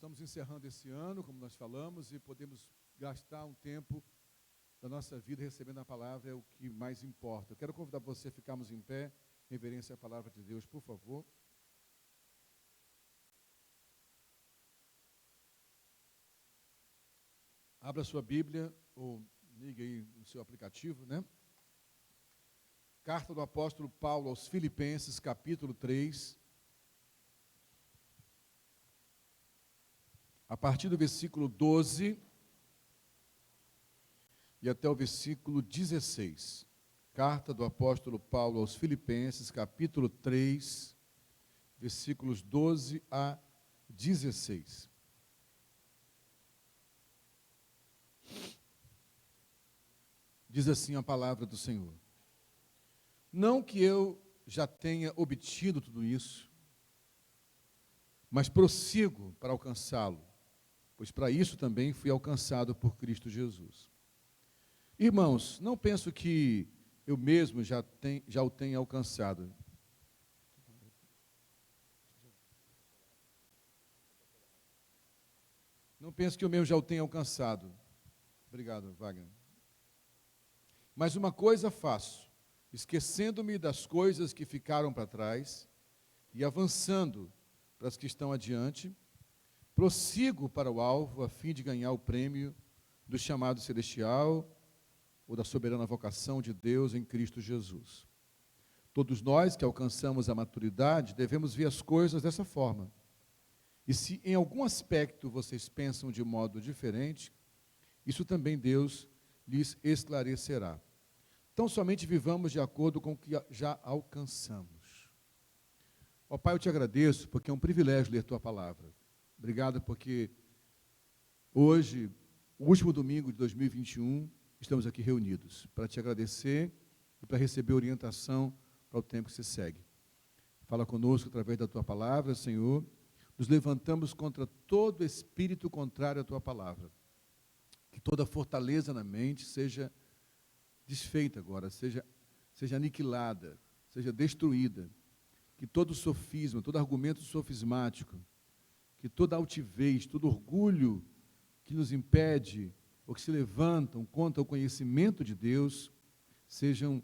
estamos encerrando esse ano, como nós falamos, e podemos gastar um tempo da nossa vida recebendo a palavra, é o que mais importa. Eu quero convidar você a ficarmos em pé, em reverência à palavra de Deus, por favor. Abra sua Bíblia, ou ligue aí no seu aplicativo, né? Carta do apóstolo Paulo aos Filipenses, capítulo 3. A partir do versículo 12 e até o versículo 16. Carta do apóstolo Paulo aos Filipenses, capítulo 3, versículos 12 a 16. Diz assim a palavra do Senhor: Não que eu já tenha obtido tudo isso, mas prossigo para alcançá-lo, pois para isso também fui alcançado por Cristo Jesus. Irmãos, não penso que eu mesmo já o tenha alcançado. Não penso que eu mesmo já o tenha alcançado. Obrigado, Wagner. Mas uma coisa faço, esquecendo-me das coisas que ficaram para trás e avançando para as que estão adiante, prossigo para o alvo a fim de ganhar o prêmio do chamado celestial ou da soberana vocação de Deus em Cristo Jesus. Todos nós que alcançamos a maturidade devemos ver as coisas dessa forma. E se em algum aspecto vocês pensam de modo diferente, isso também Deus lhes esclarecerá. Então somente vivamos de acordo com o que já alcançamos. Ó Pai, eu te agradeço porque é um privilégio ler tua palavra. Obrigado porque hoje, o último domingo de 2021, estamos aqui reunidos para te agradecer e para receber orientação para o tempo que se segue. Fala conosco através da tua palavra, Senhor. Nos levantamos contra todo espírito contrário à tua palavra. Que toda fortaleza na mente seja desfeita agora, seja aniquilada, seja destruída. Que todo sofisma, todo argumento sofismático, que toda altivez, todo orgulho que nos impede ou que se levantam contra o conhecimento de Deus, sejam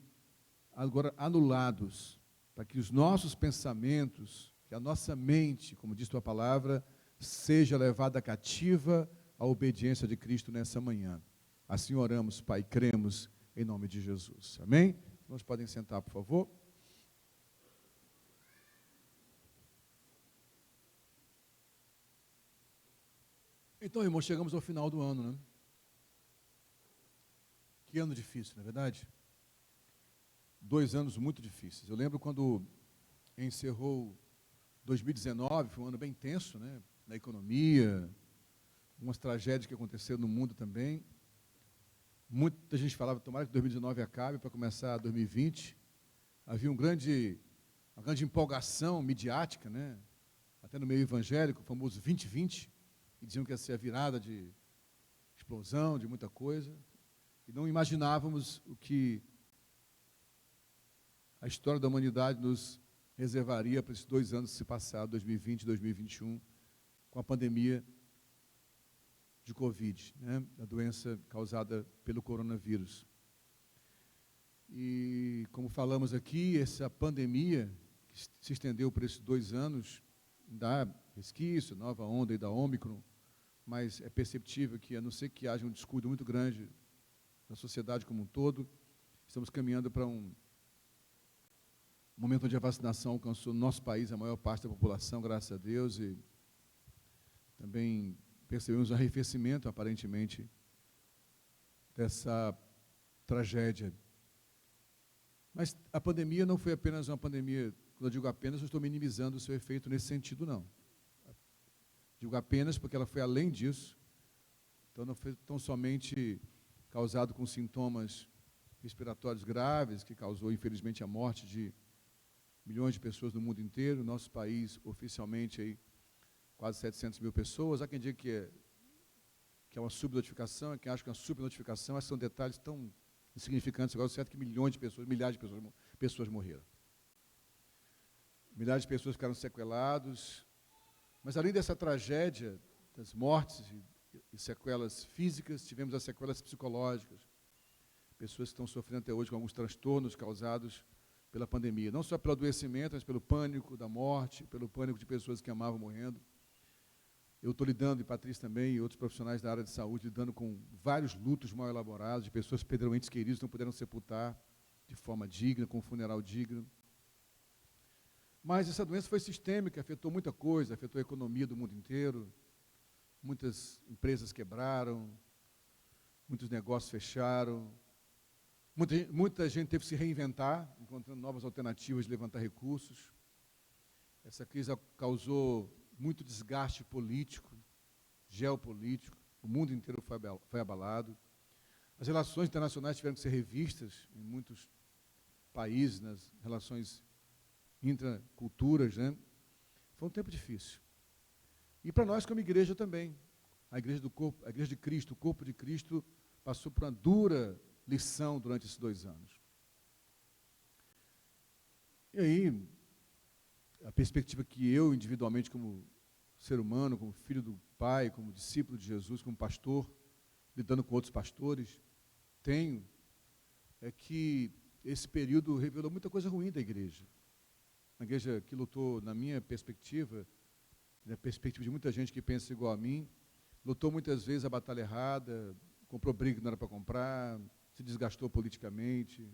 agora anulados, para que os nossos pensamentos, que a nossa mente, como diz tua palavra, seja levada cativa à obediência de Cristo nessa manhã. Assim oramos, Pai, cremos em nome de Jesus. Amém? Nós podem sentar, por favor. Então, irmãos, chegamos ao final do ano, né? Que ano difícil, não é verdade? 2 anos muito difíceis. Eu lembro quando encerrou 2019, foi um ano bem tenso, né? Na economia, umas tragédias que aconteceram no mundo também. Muita gente falava, tomara que 2019 acabe para começar 2020. Havia uma grande empolgação midiática, né? Até no meio evangélico, o famoso 2020, que diziam que ia ser a virada de explosão, de muita coisa. E não imaginávamos o que a história da humanidade nos reservaria para esses 2 anos que se passaram, 2020 e 2021, com a pandemia de Covid, né? A doença causada pelo coronavírus. E, como falamos aqui, essa pandemia, que se estendeu por esses 2 anos, dá resquício, nova onda aí da Ômicron, mas é perceptível que, a não ser que haja um descuido muito grande da sociedade como um todo, estamos caminhando para um momento onde a vacinação alcançou no nosso país a maior parte da população, graças a Deus, e também percebemos um arrefecimento, aparentemente, dessa tragédia. Mas a pandemia não foi apenas uma pandemia, quando eu digo apenas, eu estou minimizando o seu efeito nesse sentido, não. Digo apenas porque ela foi além disso, então não foi tão somente causado com sintomas respiratórios graves, que causou, infelizmente, a morte de milhões de pessoas no mundo inteiro. Nosso país, oficialmente, aí, quase 700 mil pessoas. Há quem diga que é uma subnotificação, há quem acha que é uma supernotificação. Esses são detalhes tão insignificantes. Agora, o certo é que milhares de pessoas morreram. Milhares de pessoas ficaram sequeladas. Mas, além dessa tragédia muitas mortes e sequelas físicas, tivemos as sequelas psicológicas. Pessoas que estão sofrendo até hoje com alguns transtornos causados pela pandemia. Não só pelo adoecimento, mas pelo pânico da morte, pelo pânico de pessoas que amavam morrendo. Eu estou lidando, e Patrícia também, e outros profissionais da área de saúde, lidando com vários lutos mal elaborados, de pessoas que perderam entes queridos, que não puderam sepultar de forma digna, com um funeral digno. Mas essa doença foi sistêmica, afetou muita coisa, afetou a economia do mundo inteiro, muitas empresas quebraram, muitos negócios fecharam, muita gente teve que se reinventar, encontrando novas alternativas de levantar recursos. Essa crise causou muito desgaste político, geopolítico, o mundo inteiro foi abalado. As relações internacionais tiveram que ser revistas em muitos países, nas relações intraculturas, né? Foi um tempo difícil. E para nós, como igreja também, a igreja do corpo, a igreja de Cristo, o corpo de Cristo, passou por uma dura lição durante esses 2 anos. E aí, a perspectiva que eu, individualmente, como ser humano, como filho do Pai, como discípulo de Jesus, como pastor, lidando com outros pastores, tenho, é que esse período revelou muita coisa ruim da igreja. Uma igreja que lutou, na minha perspectiva, na perspectiva de muita gente que pensa igual a mim, lutou muitas vezes a batalha errada, comprou briga que não era para comprar, se desgastou politicamente.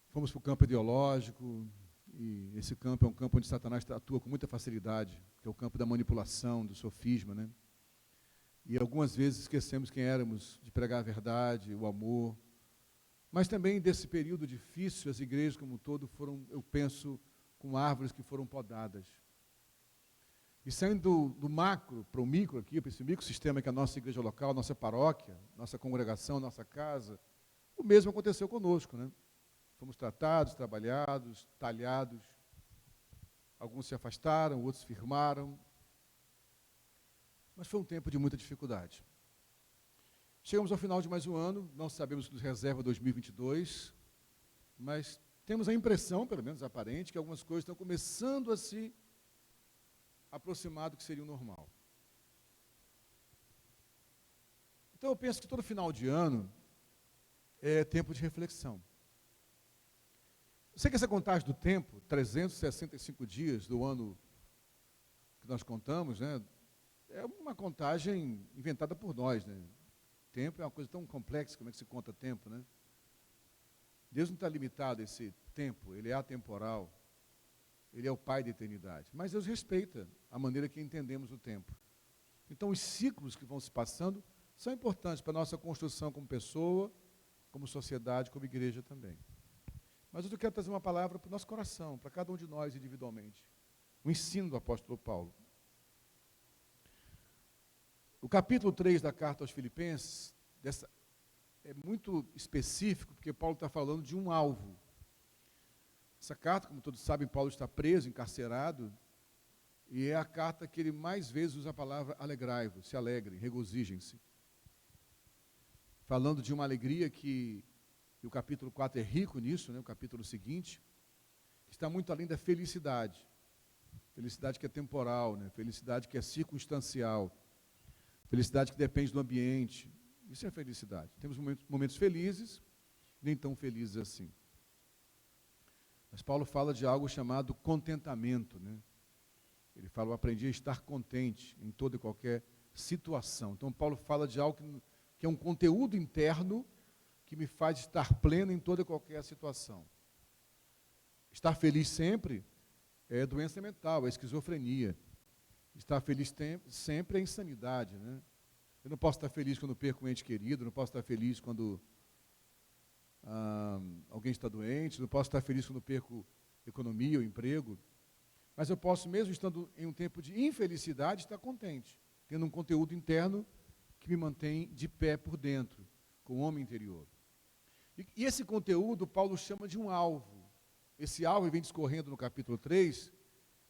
Fomos para o campo ideológico, e esse campo é um campo onde Satanás atua com muita facilidade, que é o campo da manipulação, do sofisma, né? E algumas vezes esquecemos quem éramos, de pregar a verdade, o amor. Mas também desse período difícil, as igrejas como um todo foram, eu penso, com árvores que foram podadas. E saindo do macro para o micro aqui, para esse microsistema que é a nossa igreja local, nossa paróquia, nossa congregação, nossa casa, o mesmo aconteceu conosco, né? Fomos tratados, trabalhados, talhados. Alguns se afastaram, outros firmaram. Mas foi um tempo de muita dificuldade. Chegamos ao final de mais um ano, não sabemos o que nos reserva 2022, mas temos a impressão, pelo menos aparente, que algumas coisas estão começando a se aproximar do que seria o normal. Então eu penso que todo final de ano é tempo de reflexão. Eu sei que essa contagem do tempo, 365 dias do ano que nós contamos, né, é uma contagem inventada por nós, né? Tempo é uma coisa tão complexa, como é que se conta tempo, né? Deus não está limitado a esse tempo, Ele é atemporal, Ele é o Pai da eternidade. Mas Deus respeita a maneira que entendemos o tempo. Então, os ciclos que vão se passando são importantes para a nossa construção como pessoa, como sociedade, como igreja também. Mas eu quero trazer uma palavra para o nosso coração, para cada um de nós individualmente. O ensino do apóstolo Paulo. O capítulo 3 da carta aos Filipenses é muito específico, porque Paulo está falando de um alvo. Essa carta, como todos sabem, Paulo está preso, encarcerado, e é a carta que ele mais vezes usa a palavra alegrai-vos, se alegrem, regozijem-se. Falando de uma alegria que e o capítulo 4 é rico nisso, né, o capítulo seguinte, que está muito além da felicidade. Felicidade que é temporal, né, felicidade que é circunstancial, felicidade que depende do ambiente. Isso é felicidade. Temos momentos felizes, nem tão felizes assim. Mas Paulo fala de algo chamado contentamento, né? Ele fala, eu aprendi a estar contente em toda e qualquer situação. Então Paulo fala de algo que é um conteúdo interno que me faz estar pleno em toda e qualquer situação. Estar feliz sempre é doença mental, é esquizofrenia. Estar feliz sempre é insanidade, né? Eu não posso estar feliz quando perco um ente querido, não posso estar feliz quando alguém está doente, não posso estar feliz quando perco economia ou emprego, mas eu posso, mesmo estando em um tempo de infelicidade, estar contente, tendo um conteúdo interno que me mantém de pé por dentro, com o homem interior. E esse conteúdo, Paulo chama de um alvo. Esse alvo vem discorrendo no capítulo 3,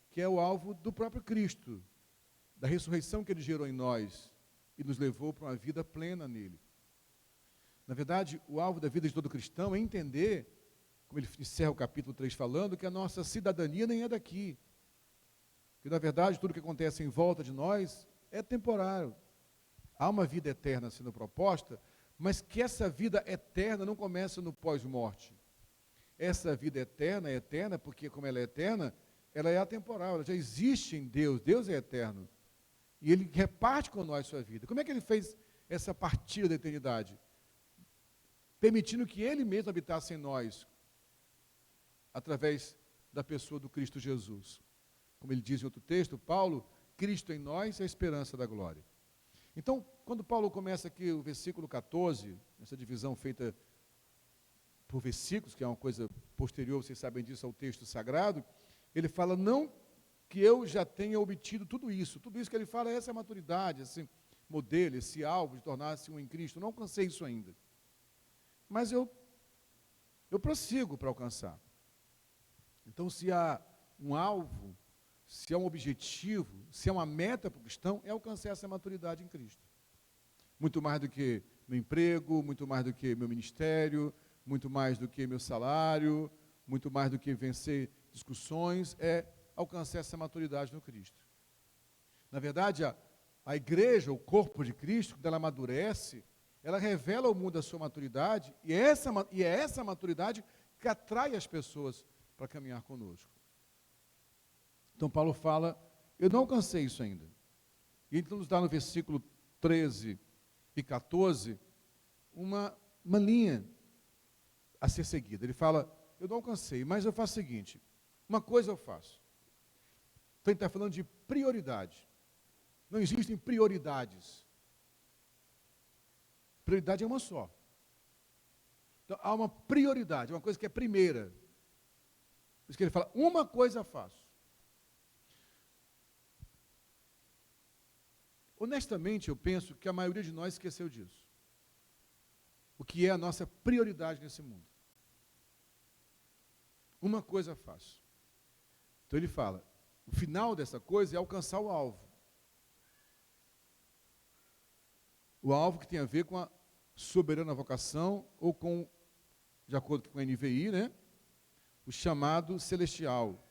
que é o alvo do próprio Cristo, da ressurreição que ele gerou em nós e nos levou para uma vida plena nele. Na verdade, o alvo da vida de todo cristão é entender, como ele encerra o capítulo 3 falando, que a nossa cidadania nem é daqui. Que, na verdade, tudo que acontece em volta de nós é temporário. Há uma vida eterna sendo proposta, mas que essa vida eterna não começa no pós-morte. Essa vida eterna é eterna porque, como ela é eterna, ela é atemporal, ela já existe em Deus. Deus é eterno. E Ele reparte com nós sua vida. Como é que Ele fez essa partida da eternidade? Permitindo que Ele mesmo habitasse em nós, através da pessoa do Cristo Jesus. Como ele diz em outro texto, Paulo, Cristo em nós é a esperança da glória. Então, quando Paulo começa aqui o versículo 14, essa divisão feita por versículos, que é uma coisa posterior, vocês sabem disso, ao texto sagrado, ele fala, não que eu já tenha obtido tudo isso que ele fala é essa maturidade, esse modelo, esse alvo de tornar-se um em Cristo, eu não alcancei isso ainda. Mas eu prossigo para alcançar. Então, se há um alvo, se há um objetivo, se há uma meta para o cristão, é alcançar essa maturidade em Cristo. Muito mais do que meu emprego, muito mais do que meu ministério, muito mais do que meu salário, muito mais do que vencer discussões, é alcançar essa maturidade no Cristo. Na verdade, a igreja, o corpo de Cristo, quando ela amadurece, ela revela ao mundo a sua maturidade, e é essa maturidade que atrai as pessoas para caminhar conosco. Então Paulo fala, eu não alcancei isso ainda. E então nos dá no versículo 13 e 14 uma linha a ser seguida. Ele fala, eu não alcancei, mas eu faço o seguinte, uma coisa eu faço. Então ele está falando de prioridade. Não existem prioridades. Prioridade é uma só. Então há uma prioridade, uma coisa que é primeira. Por isso que ele fala, uma coisa faço. Honestamente, eu penso que a maioria de nós esqueceu disso. O que é a nossa prioridade nesse mundo. Uma coisa faço. Então ele fala, o final dessa coisa é alcançar o alvo. O alvo que tem a ver com a soberana vocação, ou com, de acordo com a NVI, né? O chamado celestial.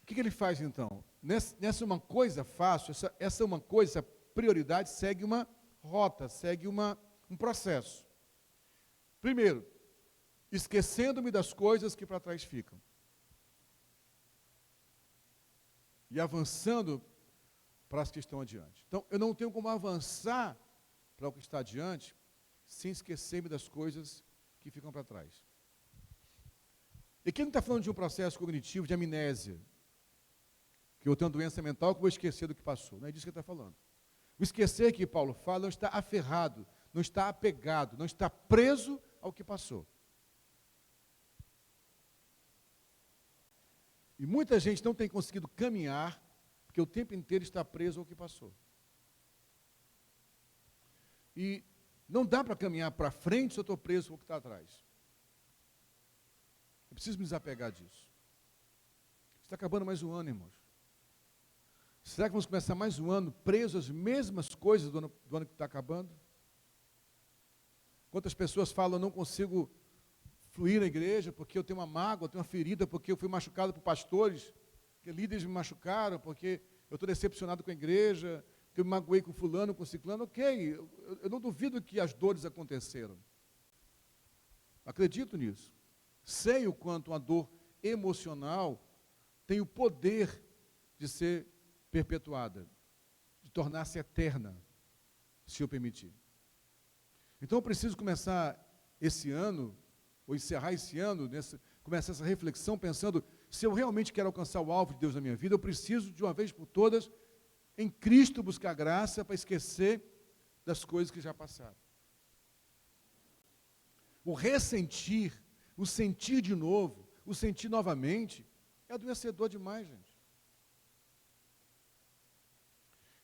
O que ele faz então? Nessa uma coisa fácil, essa uma coisa, essa prioridade segue uma rota, segue um processo. Primeiro, esquecendo-me das coisas que para trás ficam. E avançando para as que estão adiante. Então, eu não tenho como avançar para o que está adiante, sem esquecer-me das coisas que ficam para trás. E aqui não está falando de um processo cognitivo de amnésia, que eu tenho uma doença mental que vou esquecer do que passou. Não é disso que ele está falando. O esquecer que Paulo fala não está aferrado, não está apegado, não está preso ao que passou. E muita gente não tem conseguido caminhar, porque o tempo inteiro está preso ao que passou. E não dá para caminhar para frente se eu estou preso ao que está atrás. Eu preciso me desapegar disso. Está acabando mais um ano, irmãos. Será que vamos começar mais um ano preso às mesmas coisas do ano que está acabando? Quantas pessoas falam, eu não consigo fluir na igreja porque eu tenho uma mágoa, eu tenho uma ferida, porque eu fui machucado por pastores, porque líderes me machucaram, porque eu estou decepcionado com a igreja, que eu me magoei com fulano, com ciclano. Ok, eu não duvido que as dores aconteceram. Acredito nisso. Sei o quanto uma dor emocional tem o poder de ser perpetuada, de tornar-se eterna, se eu permitir. Então eu preciso começar esse ano, ou encerrar esse ano, começar essa reflexão pensando, se eu realmente quero alcançar o alvo de Deus na minha vida, eu preciso, de uma vez por todas, em Cristo buscar graça para esquecer das coisas que já passaram. O ressentir, o sentir de novo, o sentir novamente, é adoecedor demais, gente.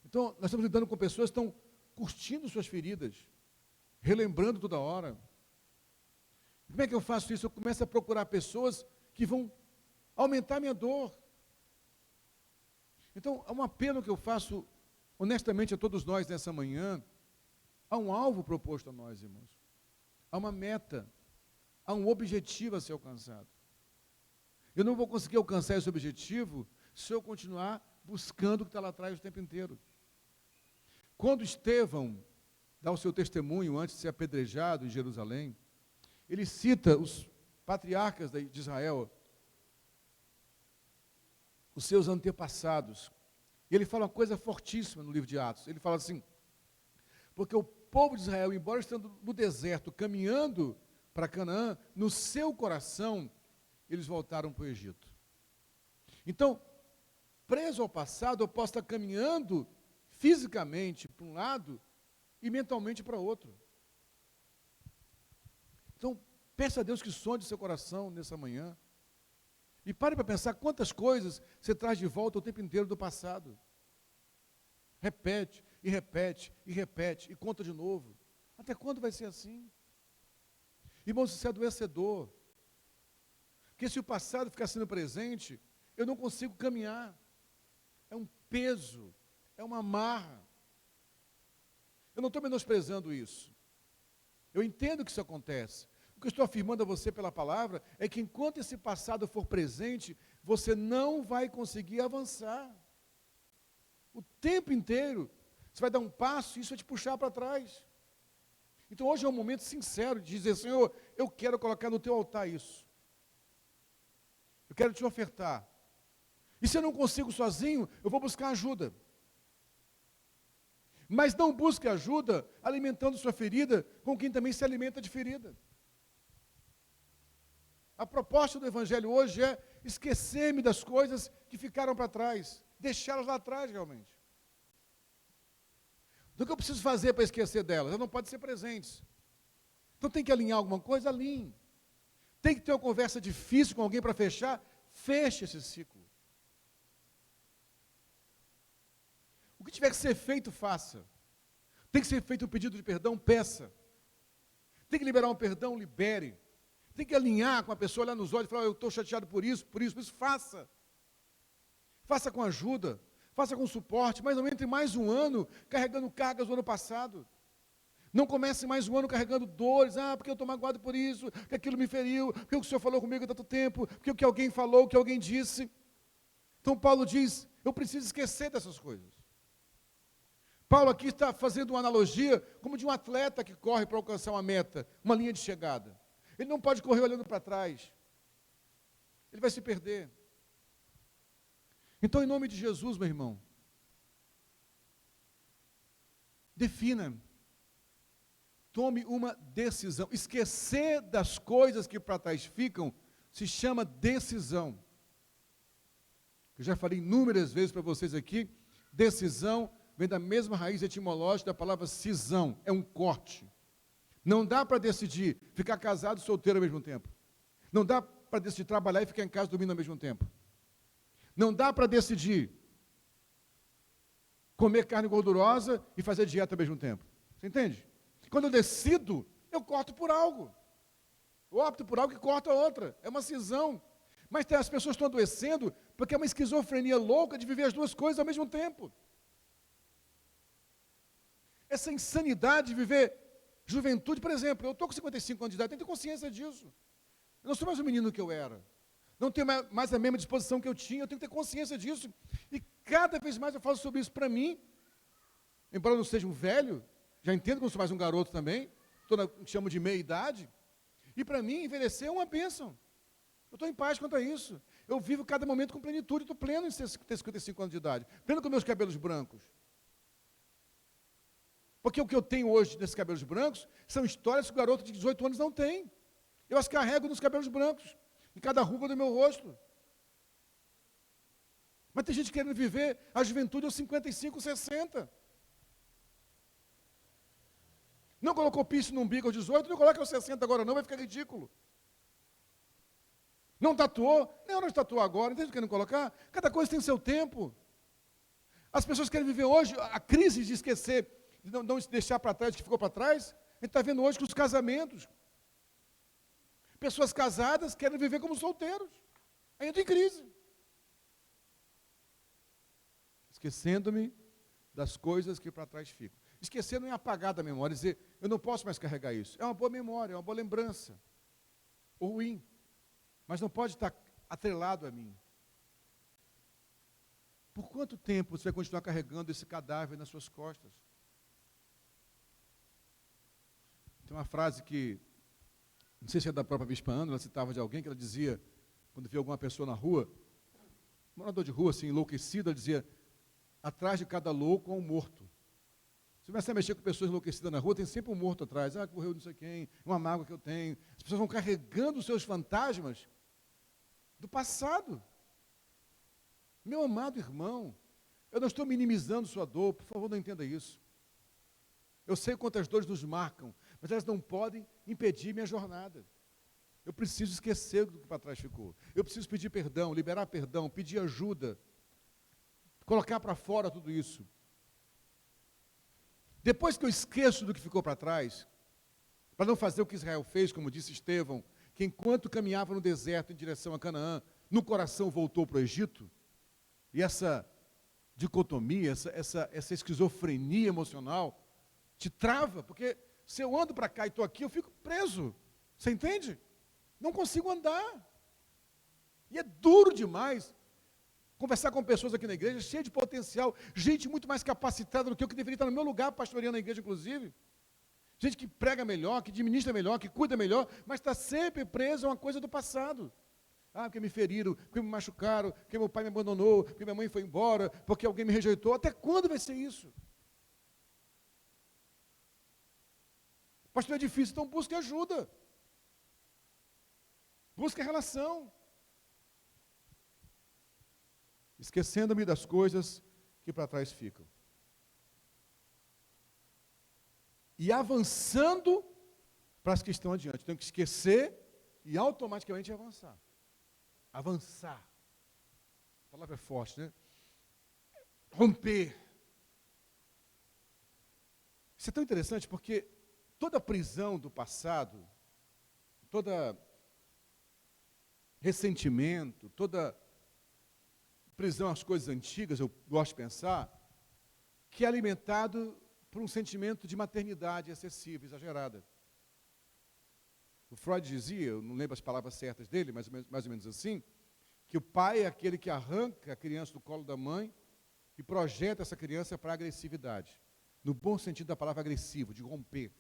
Então, nós estamos lidando com pessoas que estão curtindo suas feridas, relembrando toda hora. Como é que eu faço isso? Eu começo a procurar pessoas que vão aumentar a minha dor. Então, há um apelo que eu faço, honestamente, a todos nós nessa manhã. Há um alvo proposto a nós, irmãos. Há uma meta, há um objetivo a ser alcançado. Eu não vou conseguir alcançar esse objetivo se eu continuar buscando o que está lá atrás o tempo inteiro. Quando Estevão dá o seu testemunho antes de ser apedrejado em Jerusalém, ele cita os patriarcas de Israel, os seus antepassados. E ele fala uma coisa fortíssima no livro de Atos. Ele fala assim, porque o povo de Israel, embora estando no deserto, caminhando para Canaã, no seu coração, eles voltaram para o Egito. Então, preso ao passado, eu posso estar caminhando fisicamente para um lado e mentalmente para outro. Então, peça a Deus que sonde seu coração nessa manhã. E pare para pensar quantas coisas você traz de volta o tempo inteiro do passado. Repete, e repete, e repete, e conta de novo. Até quando vai ser assim? Irmãos, isso é adoecedor. Porque se o passado ficar sendo presente, eu não consigo caminhar. É um peso, é uma amarra. Eu não estou menosprezando isso. Eu entendo que isso acontece. O que eu estou afirmando a você pela palavra é que enquanto esse passado for presente, você não vai conseguir avançar. O tempo inteiro, você vai dar um passo e isso vai te puxar para trás. Então hoje é um momento sincero de dizer, Senhor, eu quero colocar no teu altar isso. Eu quero te ofertar. E se eu não consigo sozinho, eu vou buscar ajuda. Mas não busque ajuda alimentando sua ferida com quem também se alimenta de ferida. A proposta do Evangelho hoje é esquecer-me das coisas que ficaram para trás, deixá-las lá atrás realmente. Do que eu preciso fazer para esquecer delas? Elas não podem ser presentes. Então tem que alinhar alguma coisa? Alinhe. Tem que ter uma conversa difícil com alguém para fechar? Feche esse ciclo. O que tiver que ser feito, faça. Tem que ser feito um pedido de perdão, peça. Tem que liberar um perdão, libere. Tem que alinhar com a pessoa, olhar nos olhos e falar, eu estou chateado por isso, faça. Faça com ajuda, faça com suporte, mas não entre mais um ano carregando cargas do ano passado. Não comece mais um ano carregando dores, porque eu estou magoado por isso, que aquilo me feriu, porque o Senhor falou comigo há tanto tempo, porque o que alguém falou, o que alguém disse. Então Paulo diz, eu preciso esquecer dessas coisas. Paulo aqui está fazendo uma analogia como de um atleta que corre para alcançar uma meta, uma linha de chegada. Ele não pode correr olhando para trás. Ele vai se perder. Então, em nome de Jesus, meu irmão, defina, tome uma decisão. Esquecer das coisas que para trás ficam se chama decisão. Eu já falei inúmeras vezes para vocês aqui, decisão vem da mesma raiz etimológica da palavra cisão, é um corte. Não dá para decidir ficar casado e solteiro ao mesmo tempo. Não dá para decidir trabalhar e ficar em casa dormindo ao mesmo tempo. Não dá para decidir comer carne gordurosa e fazer dieta ao mesmo tempo. Você entende? Quando eu decido, eu corto por algo. Eu opto por algo e corto a outra. É uma cisão. Mas as pessoas estão adoecendo porque é uma esquizofrenia louca de viver as duas coisas ao mesmo tempo. Essa insanidade de viver juventude, por exemplo, eu estou com 55 anos de idade, tenho que ter consciência disso. Eu não sou mais o menino que eu era. Não tenho mais a mesma disposição que eu tinha, eu tenho que ter consciência disso. E cada vez mais eu falo sobre isso para mim, embora eu não seja um velho, já entendo que eu não sou mais um garoto também, estou na que chamo de meia-idade, e para mim envelhecer é uma bênção. Eu estou em paz quanto a isso. Eu vivo cada momento com plenitude, estou pleno em ter 55 anos de idade, pleno com meus cabelos brancos. Porque o que eu tenho hoje nesses cabelos brancos são histórias que o garoto de 18 anos não tem. Eu as carrego nos cabelos brancos, em cada ruga do meu rosto. Mas tem gente querendo viver a juventude aos 55, 60. Não colocou piercing no umbigo aos 18, não coloca aos 60 agora não, vai ficar ridículo. Não tatuou, nem hora de tatuar agora, entende o que querem colocar? Cada coisa tem seu tempo. As pessoas querem viver hoje a crise de esquecer, de não se deixar para trás o que ficou para trás. A gente está vendo hoje com os casamentos. Pessoas casadas querem viver como solteiros. Ainda em crise. Esquecendo-me das coisas que para trás ficam. Esquecer não é apagar da memória, dizer, eu não posso mais carregar isso. É uma boa memória, é uma boa lembrança. Ou ruim. Mas não pode estar atrelado a mim. Por quanto tempo você vai continuar carregando esse cadáver nas suas costas? Tem uma frase que, não sei se é da própria Bispa Ana, ela citava de alguém, que ela dizia, quando via alguma pessoa na rua, morador de rua, assim, enlouquecido, ela dizia, atrás de cada louco há um morto. Se você mexer com pessoas enlouquecidas na rua, tem sempre um morto atrás. Ah, morreu não sei quem, uma mágoa que eu tenho. As pessoas vão carregando os seus fantasmas do passado. Meu amado irmão, eu não estou minimizando sua dor, por favor, não entenda isso. Eu sei quantas dores nos marcam, mas elas não podem impedir minha jornada. Eu preciso esquecer do que para trás ficou. Eu preciso pedir perdão, liberar perdão, pedir ajuda, colocar para fora tudo isso. Depois que eu esqueço do que ficou para trás, para não fazer o que Israel fez, como disse Estevão, que enquanto caminhava no deserto em direção a Canaã, no coração voltou para o Egito, e essa dicotomia, essa esquizofrenia emocional, te trava, porque se eu ando para cá e estou aqui, eu fico preso. Você entende? Não consigo andar. E é duro demais conversar com pessoas aqui na igreja, cheias de potencial, gente muito mais capacitada do que eu, que deveria estar no meu lugar, pastoreando a igreja, inclusive. Gente que prega melhor, que administra melhor, que cuida melhor, mas está sempre preso a uma coisa do passado. Ah, porque me feriram, porque me machucaram, porque meu pai me abandonou, porque minha mãe foi embora, porque alguém me rejeitou. Até quando vai ser isso? Pastor, é difícil, então busque ajuda. Busque relação. Esquecendo-me das coisas que para trás ficam. E avançando para as que estão adiante. Tenho que esquecer e automaticamente avançar. Avançar. A palavra é forte, né? Romper. Isso é tão interessante porque toda prisão do passado, toda ressentimento, toda prisão às coisas antigas, eu gosto de pensar, que é alimentado por um sentimento de maternidade excessiva, exagerada. O Freud dizia, eu não lembro as palavras certas dele, mas mais ou menos assim, que o pai é aquele que arranca a criança do colo da mãe e projeta essa criança para a agressividade. No bom sentido da palavra agressivo, de romper.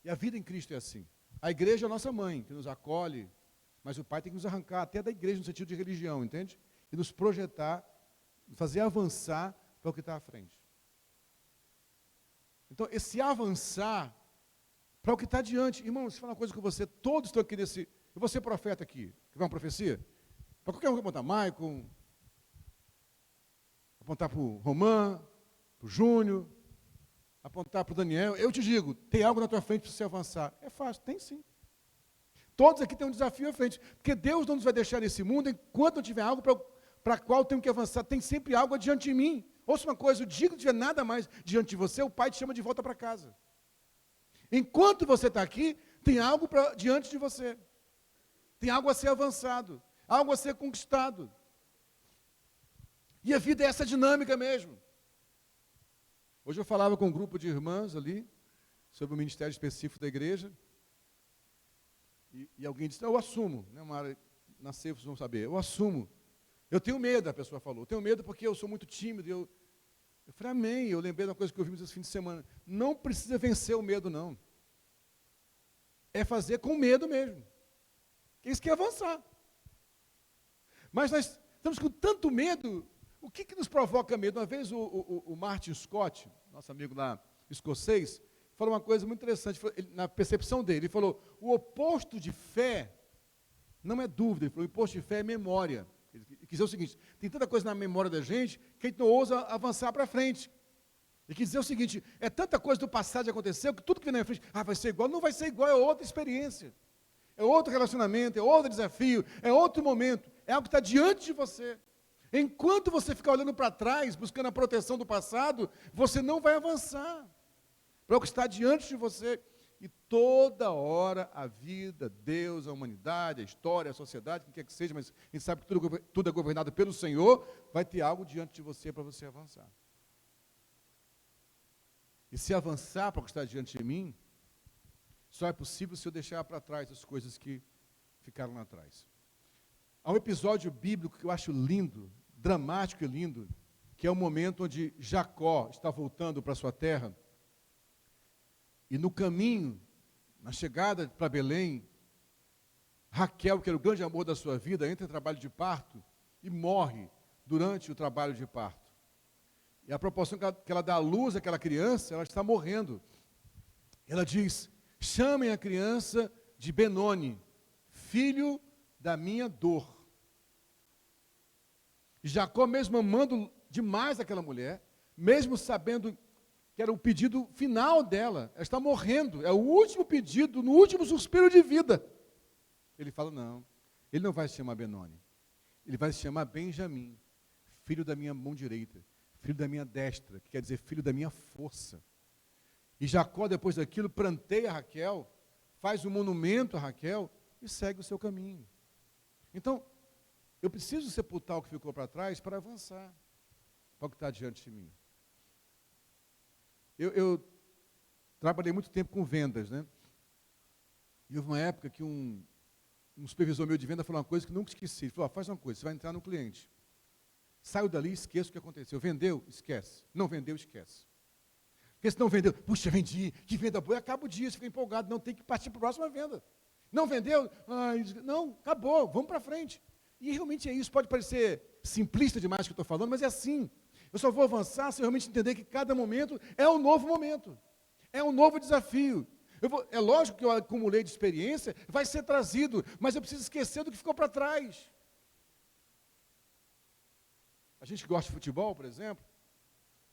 E a vida em Cristo é assim. A igreja é a nossa mãe, que nos acolhe, mas o pai tem que nos arrancar até da igreja no sentido de religião, entende? E nos projetar, fazer avançar para o que está à frente. Então, esse avançar para o que está adiante. Irmão, deixa eu falar uma coisa com você, todos estão aqui nesse... Eu vou ser profeta aqui, que vai uma profecia. Para qualquer um que apontar, Maicon, apontar para o Romã, para o Júnior, apontar para o Daniel, eu te digo, tem algo na tua frente para você avançar. É fácil, tem sim. Todos aqui têm um desafio à frente, porque Deus não nos vai deixar nesse mundo enquanto não tiver algo para a qual tenho que avançar. Tem sempre algo adiante de mim. Ouça uma coisa, o dia que não tiver nada mais diante de você, o Pai te chama de volta para casa. Enquanto você está aqui, tem algo diante de você. Tem algo a ser avançado, algo a ser conquistado. E a vida é essa dinâmica mesmo. Hoje eu falava com um grupo de irmãs ali, sobre o ministério específico da igreja, e alguém disse, eu assumo, né, Mara, nascer, vocês vão saber, eu assumo. Eu tenho medo, a pessoa falou, eu tenho medo porque eu sou muito tímido. Eu falei, amém, eu lembrei de uma coisa que ouvimos esse fim de semana. Não precisa vencer o medo, não. É fazer com medo mesmo. Isso que é avançar. Mas nós estamos com tanto medo, o que nos provoca medo? Uma vez o Martin Scott, nosso amigo lá, escocês, falou uma coisa muito interessante, na percepção dele, ele falou, o oposto de fé não é dúvida, ele falou, o oposto de fé é memória. Ele quis dizer o seguinte, tem tanta coisa na memória da gente, que a gente não ousa avançar para frente. Ele quis dizer o seguinte, é tanta coisa do passado que aconteceu, que tudo que vem na frente, vai ser igual, não vai ser igual, é outra experiência. É outro relacionamento, é outro desafio, é outro momento, é algo que está diante de você. Enquanto você ficar olhando para trás, buscando a proteção do passado, você não vai avançar para o que está diante de você. E toda hora a vida, Deus, a humanidade, a história, a sociedade, quem quer que seja, mas a gente sabe que tudo é governado pelo Senhor, vai ter algo diante de você para você avançar. E se avançar para o que está diante de mim, só é possível se eu deixar para trás as coisas que ficaram lá atrás. Há um episódio bíblico que eu acho lindo, dramático e lindo, que é o momento onde Jacó está voltando para sua terra, e no caminho, na chegada para Belém, Raquel, que era o grande amor da sua vida, entra em trabalho de parto e morre durante o trabalho de parto. E a proporção que ela dá à luz àquela criança, ela está morrendo. Ela diz: chamem a criança de Benoni, filho da minha dor. E Jacó, mesmo amando demais aquela mulher, mesmo sabendo que era o pedido final dela, ela está morrendo, é o último pedido, no último suspiro de vida. Ele fala: não, ele não vai se chamar Benoni, ele vai se chamar Benjamim, filho da minha mão direita, filho da minha destra, que quer dizer filho da minha força. E Jacó, depois daquilo, pranteia Raquel, faz um monumento a Raquel e segue o seu caminho. Então, eu preciso sepultar o que ficou para trás para avançar para o que está diante de mim. Eu trabalhei muito tempo com vendas, né? E houve uma época que um supervisor meu de venda falou uma coisa que nunca esqueci. Ele falou: faz uma coisa, você vai entrar no cliente. Saiu dali, esqueça o que aconteceu. Vendeu? Esquece. Não vendeu? Esquece. Porque se não vendeu, puxa, vendi, que venda boa, acaba o dia, você fica empolgado, não, tem que partir para a próxima venda. Não vendeu? Não, acabou, vamos para frente. E realmente é isso, pode parecer simplista demais o que eu estou falando, mas é assim. Eu só vou avançar se eu realmente entender que cada momento é um novo momento, é um novo desafio. É lógico que eu acumulei de experiência, vai ser trazido, mas eu preciso esquecer do que ficou para trás. A gente que gosta de futebol, por exemplo,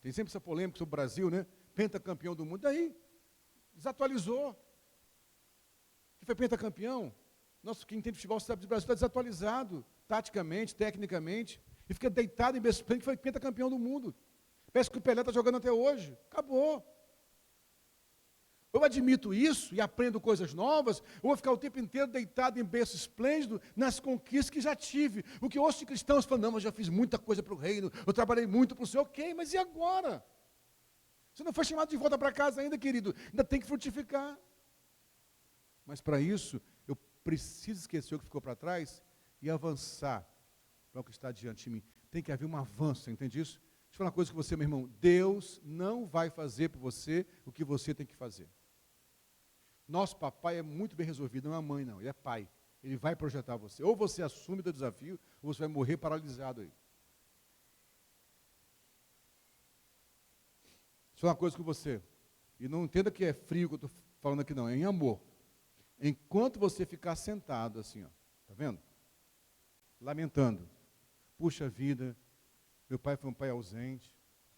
tem sempre essa polêmica sobre o Brasil, né? Pentacampeão do mundo, daí desatualizou. Que foi pentacampeão? Nossa, quem entende de futebol sabe que o Brasil está desatualizado, taticamente, tecnicamente, e fica deitado em berço que foi pentacampeão do mundo. Parece que o Pelé está jogando até hoje. Acabou. Eu admito isso e aprendo coisas novas, eu vou ficar o tempo inteiro deitado em berço esplêndido nas conquistas que já tive. O que eu ouço de cristãos falando: não, mas já fiz muita coisa para o reino, eu trabalhei muito para o Senhor. Ok, mas e agora? Você não foi chamado de volta para casa ainda, querido. Ainda tem que frutificar. Mas para isso, eu preciso esquecer o que ficou para trás e avançar para o que está diante de mim. Tem que haver um avanço, você entende isso? Deixa eu falar uma coisa com você, meu irmão. Deus não vai fazer por você o que você tem que fazer. Nosso papai é muito bem resolvido, não é mãe não, ele é pai. Ele vai projetar você. Ou você assume o desafio, ou você vai morrer paralisado aí. Deixa eu falar uma coisa com você. E não entenda que é frio que eu estou falando aqui não, é em amor. Enquanto você ficar sentado assim, ó, tá vendo? Lamentando. Puxa vida, meu pai foi um pai ausente.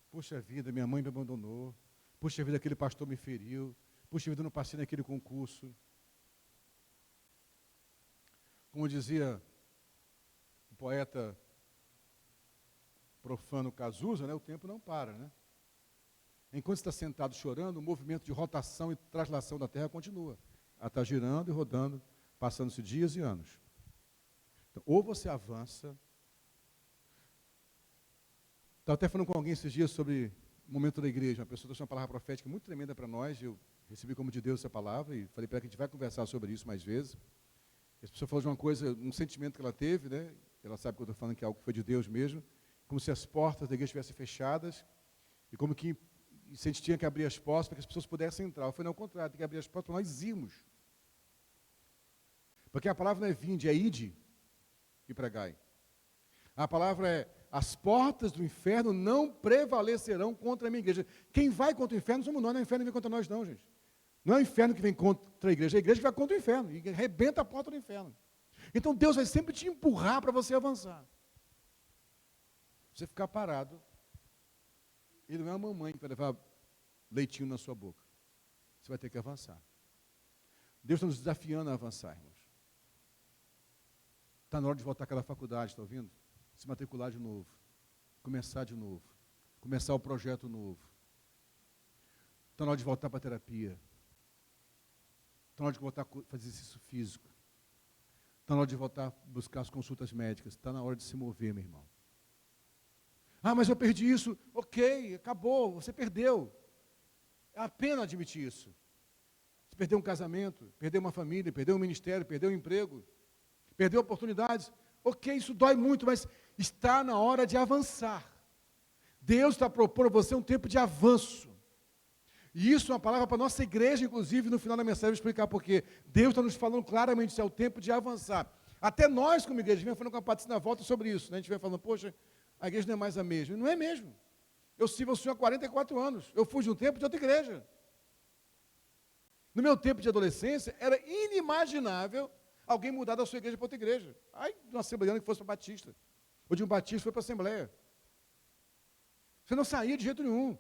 Puxa vida, minha mãe me abandonou. Puxa vida, aquele pastor me feriu. Puxa vida, eu não passei naquele concurso. Como dizia o poeta profano Cazuza, né, o tempo não para, né? Enquanto está sentado chorando, o movimento de rotação e translação da Terra continua. Ela está girando e rodando, passando-se dias e anos. Então, ou você avança. Estava até falando com alguém esses dias sobre o momento da igreja. Uma pessoa trouxe uma palavra profética muito tremenda para nós. Eu recebi como de Deus essa palavra e falei para ela que a gente vai conversar sobre isso mais vezes. Essa pessoa falou de uma coisa, um sentimento que ela teve, né? Ela sabe que eu estou falando que é algo que foi de Deus mesmo. Como se as portas da igreja estivessem fechadas e como que se a gente tinha que abrir as portas para que as pessoas pudessem entrar. Eu falei: não, ao contrário, tem que abrir as portas para nós irmos. Porque a palavra não é vinde, é ide e pregai. A palavra é: as portas do inferno não prevalecerão contra a minha igreja. Quem vai contra o inferno somos nós, não é o inferno que vem contra nós não, gente. Não é o inferno que vem contra a igreja que vai contra o inferno, e arrebenta a porta do inferno. Então Deus vai sempre te empurrar para você avançar. Você ficar parado, Ele não é uma mamãe que vai levar leitinho na sua boca. Você vai ter que avançar. Deus está nos desafiando a avançar, irmãos. Está na hora de voltar àquela faculdade, está ouvindo? Se matricular de novo. Começar de novo. Começar o projeto novo. Está na hora de voltar para a terapia. Está na hora de voltar a fazer exercício físico. Está na hora de voltar a buscar as consultas médicas. Está na hora de se mover, meu irmão. Ah, mas eu perdi isso. Ok, acabou, você perdeu. É a pena admitir isso. Você perdeu um casamento, perdeu uma família, perdeu um ministério, perdeu um emprego, perdeu oportunidades. Ok, isso dói muito, mas está na hora de avançar. Deus está propondo a você um tempo de avanço. E isso é uma palavra para a nossa igreja, inclusive, no final da mensagem eu vou explicar por quê. Deus está nos falando claramente que é o tempo de avançar. Até nós, como igreja, vem falando com a Patrícia na volta sobre isso. Né? A gente vem falando, poxa, a igreja não é mais a mesma. E não é mesmo. Eu sirvo ao Senhor há 44 anos. Eu fui de um tempo de outra igreja. No meu tempo de adolescência, era inimaginável alguém mudar da sua igreja para outra igreja. Ai, de um assembleano que fosse para Batista. Ou de um Batista que foi para a Assembleia. Você não saía de jeito nenhum.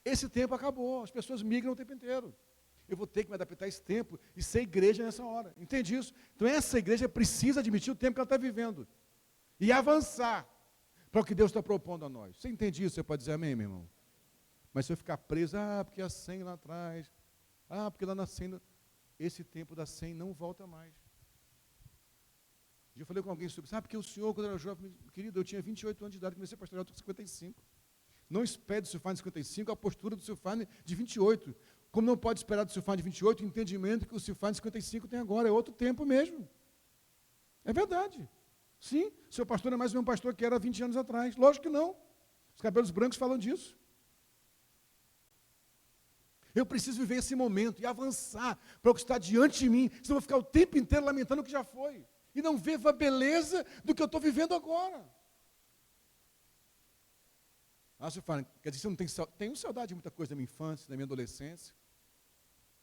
Esse tempo acabou. As pessoas migram o tempo inteiro. Eu vou ter que me adaptar a esse tempo e ser igreja nessa hora. Entende isso? Então essa igreja precisa admitir o tempo que ela está vivendo. E avançar para o que Deus está propondo a nós. Você entende isso? Você pode dizer amém, meu irmão? Mas se eu ficar preso, porque a 100 lá atrás, porque lá na 100, esse tempo da 100 não volta mais. Eu falei com alguém sobre, porque o senhor, quando era jovem, querido, eu tinha 28 anos de idade, comecei a pastorear com 55. Não espere do Silfane de 55 a postura do Silfane de 28. Como não pode esperar do Silfane de 28 o entendimento que o Silfane de 55 tem agora, é outro tempo mesmo. É verdade. Sim, seu pastor é mais o mesmo pastor que era há 20 anos atrás. Lógico que não. Os cabelos brancos falam disso. Eu preciso viver esse momento e avançar para o que está diante de mim, senão eu vou ficar o tempo inteiro lamentando o que já foi. E não ver a beleza do que eu estou vivendo agora. Você fala, quer dizer, você não tem saudade? Tenho saudade de muita coisa da minha infância, da minha adolescência.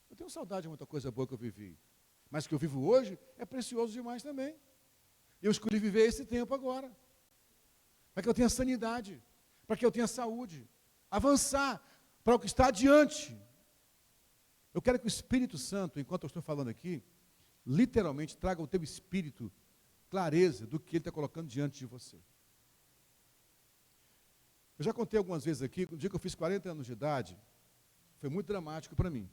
Eu tenho saudade de muita coisa boa que eu vivi. Mas o que eu vivo hoje é precioso demais também. Eu escolhi viver esse tempo agora. Para que eu tenha sanidade, para que eu tenha saúde. Avançar para o que está adiante. Eu quero que o Espírito Santo, enquanto eu estou falando aqui, literalmente traga ao teu espírito clareza do que ele está colocando diante de você. Eu já contei algumas vezes aqui, no dia que eu fiz 40 anos de idade, foi muito dramático para mim.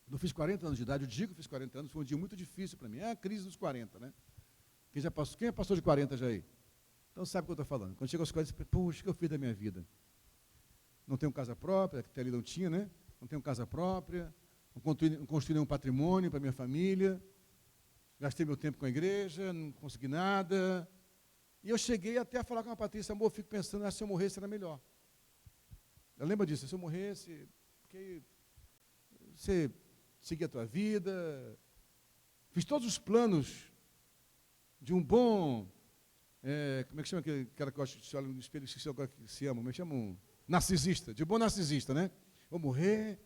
Quando eu fiz 40 anos de idade, o dia que eu fiz 40 anos foi um dia muito difícil para mim. É a crise dos 40, né? Quem é pastor de 40 já aí? Então sabe o que eu estou falando. Quando chega aos 40, você pensa, puxa, o que eu fiz da minha vida? Não tenho casa própria, que até ali não tinha, né? Não tenho casa própria, não construí nenhum patrimônio para minha família, gastei meu tempo com a igreja, não consegui nada. E eu cheguei até a falar com a Patrícia, amor, eu fico pensando, se eu morresse era melhor. Ela lembra disso, se eu morresse, porque você seguia a tua vida, fiz todos os planos de um bom, como é que chama aquele cara que eu acho que se olha no espelho, se agora que se ama, como é que chama? Um narcisista, de bom narcisista, né? Vou morrer,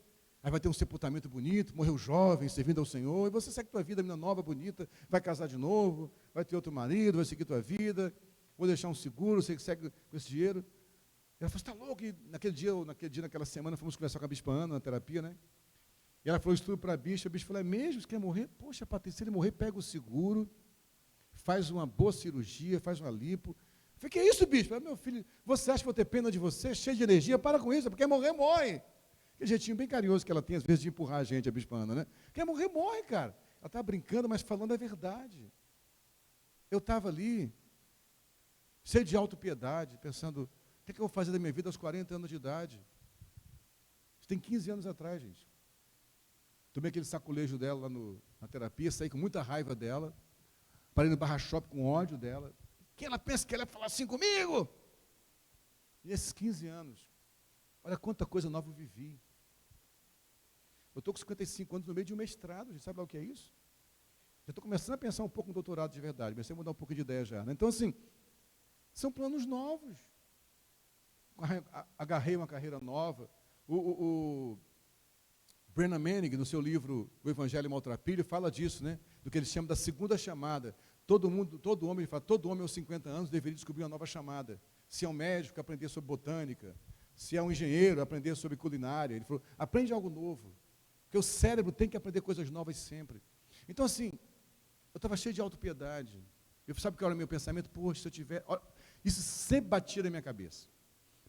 aí vai ter um sepultamento bonito, morreu jovem, servindo ao Senhor, e você segue tua vida, menina nova, bonita, vai casar de novo, vai ter outro marido, vai seguir tua vida, vou deixar um seguro, você segue com esse dinheiro. Ela falou, você está louco? E naquela semana, fomos conversar com a bispa Ana, na terapia, né? E ela falou isso tudo para a bicha falou, é mesmo? Você quer morrer? Poxa, Patrícia, se ele morrer, pega o seguro, faz uma boa cirurgia, faz uma lipo. Eu falei, que é isso, bispo? Meu filho, você acha que vou ter pena de você, cheio de energia? Para com isso, porque morrer, morre. Aquele jeitinho bem carinhoso que ela tem, às vezes, de empurrar a gente, a bispa Ana, né? Quer morrer, morre, cara. Ela estava brincando, mas falando a verdade. Eu estava ali, cheio de autopiedade, pensando, o que eu vou fazer da minha vida aos 40 anos de idade? Isso tem 15 anos atrás, gente. Tomei aquele saculejo dela lá na terapia, saí com muita raiva dela, parei no barra shopping com ódio dela. Que ela pensa que ela ia falar assim comigo? E nesses 15 anos, olha quanta coisa nova eu vivi. Eu estou com 55 anos no meio de um mestrado, a gente sabe lá o que é isso? Já estou começando a pensar um pouco no doutorado de verdade, comecei a mudar um pouco de ideia já. Né? Então, assim, são planos novos. Agarrei uma carreira nova. O Brennan Manning, no seu livro O Evangelho Maltrapilho, fala disso, né? Do que ele chama da segunda chamada. Todo homem, ele fala, todo homem aos 50 anos deveria descobrir uma nova chamada. Se é um médico, aprender sobre botânica. Se é um engenheiro, aprender sobre culinária. Ele falou, aprende algo novo. Porque o cérebro tem que aprender coisas novas sempre. Então, assim, eu estava cheio de autopiedade. Sabe qual era o meu pensamento? Poxa, se eu tiver... Isso sempre batia na minha cabeça.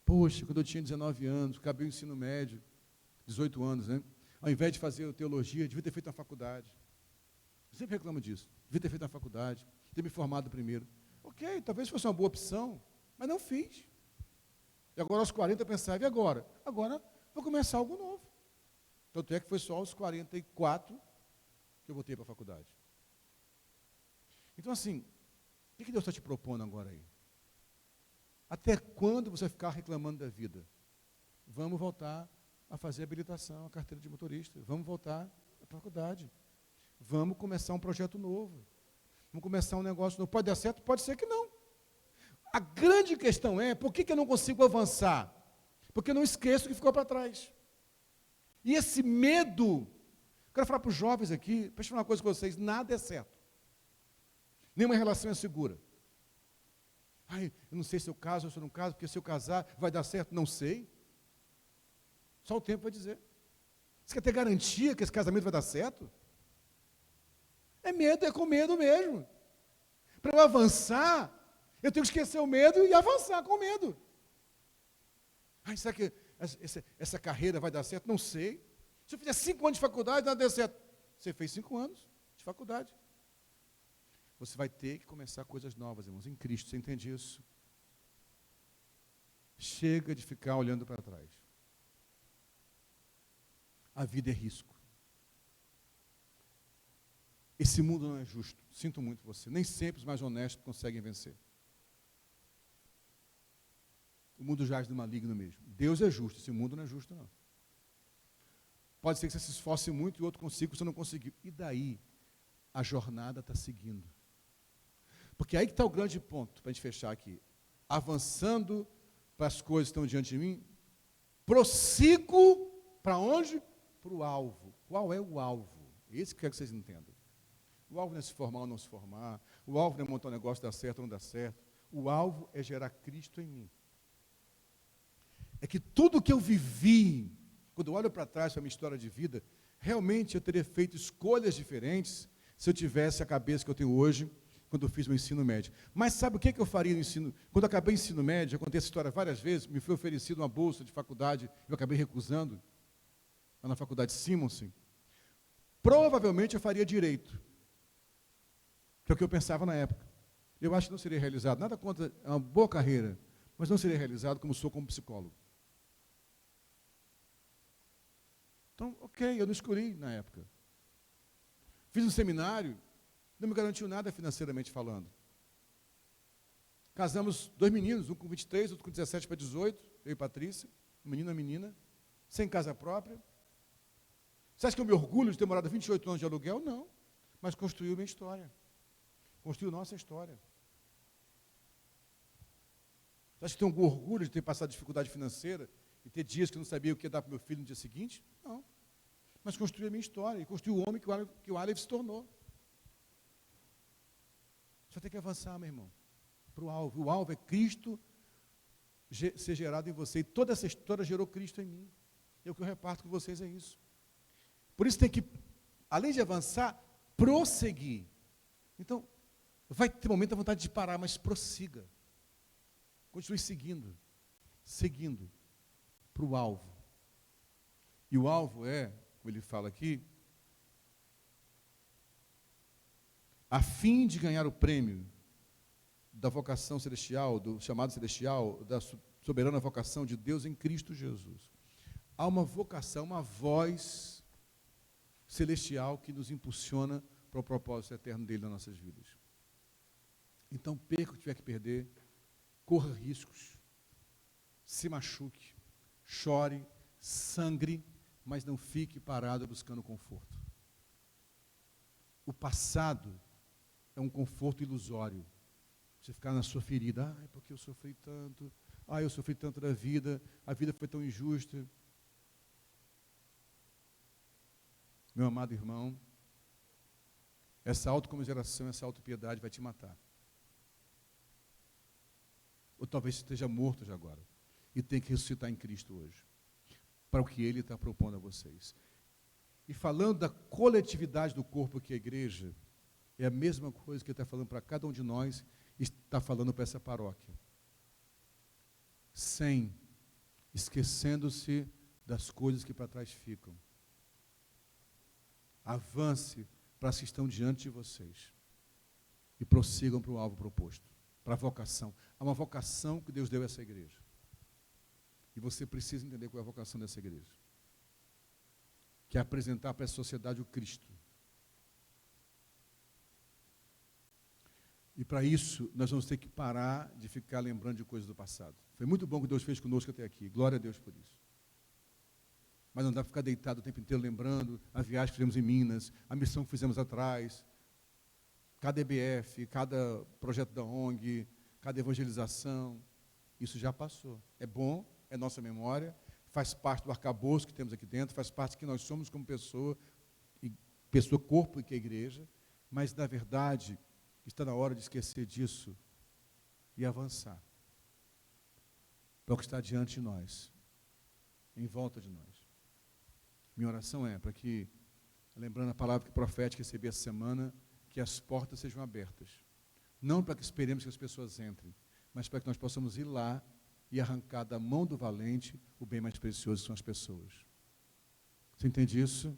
Poxa, quando eu tinha 19 anos, acabei o ensino médio, 18 anos, né? Ao invés de fazer teologia, devia ter feito uma faculdade. Eu sempre reclamo disso. Devia ter feito uma faculdade, ter me formado primeiro. Ok, talvez fosse uma boa opção, mas não fiz. E agora aos 40 eu pensava, e agora? Agora vou começar algo novo. Tanto é que foi só aos 44 que eu voltei para a faculdade. Então, assim, o que Deus está te propondo agora aí? Até quando você vai ficar reclamando da vida? Vamos voltar a fazer habilitação, a carteira de motorista. Vamos voltar à faculdade. Vamos começar um projeto novo. Vamos começar um negócio novo. Pode dar certo? Pode ser que não. A grande questão é, por que eu não consigo avançar? Porque eu não esqueço o que ficou para trás. E esse medo, quero falar para os jovens aqui, para falar uma coisa com vocês, nada é certo. Nenhuma relação é segura. Ai, eu não sei se eu caso ou se eu não caso, porque se eu casar vai dar certo, não sei. Só o tempo vai dizer. Você quer ter garantia que esse casamento vai dar certo? É medo, é com medo mesmo. Para eu avançar, eu tenho que esquecer o medo e avançar com medo. Ai, será que essa carreira vai dar certo? Não sei. Se eu fizer 5 anos de faculdade, não vai dar certo. Você fez 5 anos de faculdade. Você vai ter que começar coisas novas, irmãos, em Cristo. Você entende isso? Chega de ficar olhando para trás. A vida é risco. Esse mundo não é justo. Sinto muito você. Nem sempre os mais honestos conseguem vencer. O mundo jaz do maligno mesmo. Deus é justo, esse mundo não é justo, não. Pode ser que você se esforce muito e o outro consiga, você não conseguiu. E daí? A jornada está seguindo. Porque aí que está o grande ponto, para a gente fechar aqui. Avançando para as coisas que estão diante de mim, prossigo para onde? Para o alvo. Qual é o alvo? Esse que eu quero que vocês entendam. O alvo não é se formar ou não se formar. O alvo não é montar um negócio, dar certo ou não dar certo. O alvo é gerar Cristo em mim. É que tudo que eu vivi, quando eu olho para trás para a minha história de vida, realmente eu teria feito escolhas diferentes se eu tivesse a cabeça que eu tenho hoje, quando eu fiz meu ensino médio. Mas sabe o que eu faria no ensino? Quando eu acabei o ensino médio, eu contei essa história várias vezes, me foi oferecido uma bolsa de faculdade, eu acabei recusando, lá na faculdade Simonsen. Provavelmente eu faria direito, que é o que eu pensava na época. Eu acho que não seria realizado, nada contra, é uma boa carreira, mas não seria realizado como sou como psicólogo. Então, ok, eu não escolhi na época. Fiz um seminário, não me garantiu nada financeiramente falando. Casamos 2 meninos, um com 23, outro com 17 para 18, eu e Patrícia, um menino e uma menina, sem casa própria. Você acha que eu me orgulho de ter morado 28 anos de aluguel? Não, mas construiu minha história. Construiu nossa história. Você acha que tem algum orgulho de ter passado dificuldade financeira e ter dias que eu não sabia o que ia dar para o meu filho no dia seguinte? Não. Mas construiu a minha história e construiu o homem que o Aleph se tornou. Só tem que avançar, meu irmão, para o alvo. O alvo é Cristo ser gerado em você. E toda essa história gerou Cristo em mim. E o que eu reparto com vocês é isso. Por isso tem que, além de avançar, prosseguir. Então, vai ter momento da vontade de parar, mas prossiga. Continue seguindo para o alvo. E o alvo é, como ele fala aqui, a fim de ganhar o prêmio da vocação celestial, do chamado celestial, da soberana vocação de Deus em Cristo Jesus. Há uma vocação, uma voz celestial que nos impulsiona para o propósito eterno dele nas nossas vidas. Então, perca o que tiver que perder, corra riscos, se machuque, chore, sangre, mas não fique parado buscando conforto. O passado é um conforto ilusório. Você ficar na sua ferida, porque eu sofri tanto, eu sofri tanto da vida, a vida foi tão injusta. Meu amado irmão, essa autocomiseração, essa autopiedade vai te matar. Ou talvez você esteja morto já agora, e tem que ressuscitar em Cristo hoje, para o que Ele está propondo a vocês. E falando da coletividade do corpo que é a igreja, é a mesma coisa que Ele está falando para cada um de nós, e está falando para essa paróquia. Esquecendo-se das coisas que para trás ficam. Avance para as que estão diante de vocês. E prossigam para o alvo proposto, para a vocação. Há uma vocação que Deus deu a essa igreja. E você precisa entender qual é a vocação dessa igreja. Que é apresentar para a sociedade o Cristo. E para isso, nós vamos ter que parar de ficar lembrando de coisas do passado. Foi muito bom que Deus fez conosco até aqui. Glória a Deus por isso. Mas não dá para ficar deitado o tempo inteiro lembrando a viagem que fizemos em Minas, a missão que fizemos atrás, cada EBF, cada projeto da ONG, cada evangelização. Isso já passou. É bom, é nossa memória, faz parte do arcabouço que temos aqui dentro, faz parte do que nós somos como pessoa, corpo e que é igreja, mas, na verdade, está na hora de esquecer disso e avançar para o que está diante de nós, em volta de nós. Minha oração é para que, lembrando a palavra que o profeta recebi essa semana, que as portas sejam abertas. Não para que esperemos que as pessoas entrem, mas para que nós possamos ir lá e arrancar da mão do valente o bem mais precioso, que são as pessoas. Você entende isso?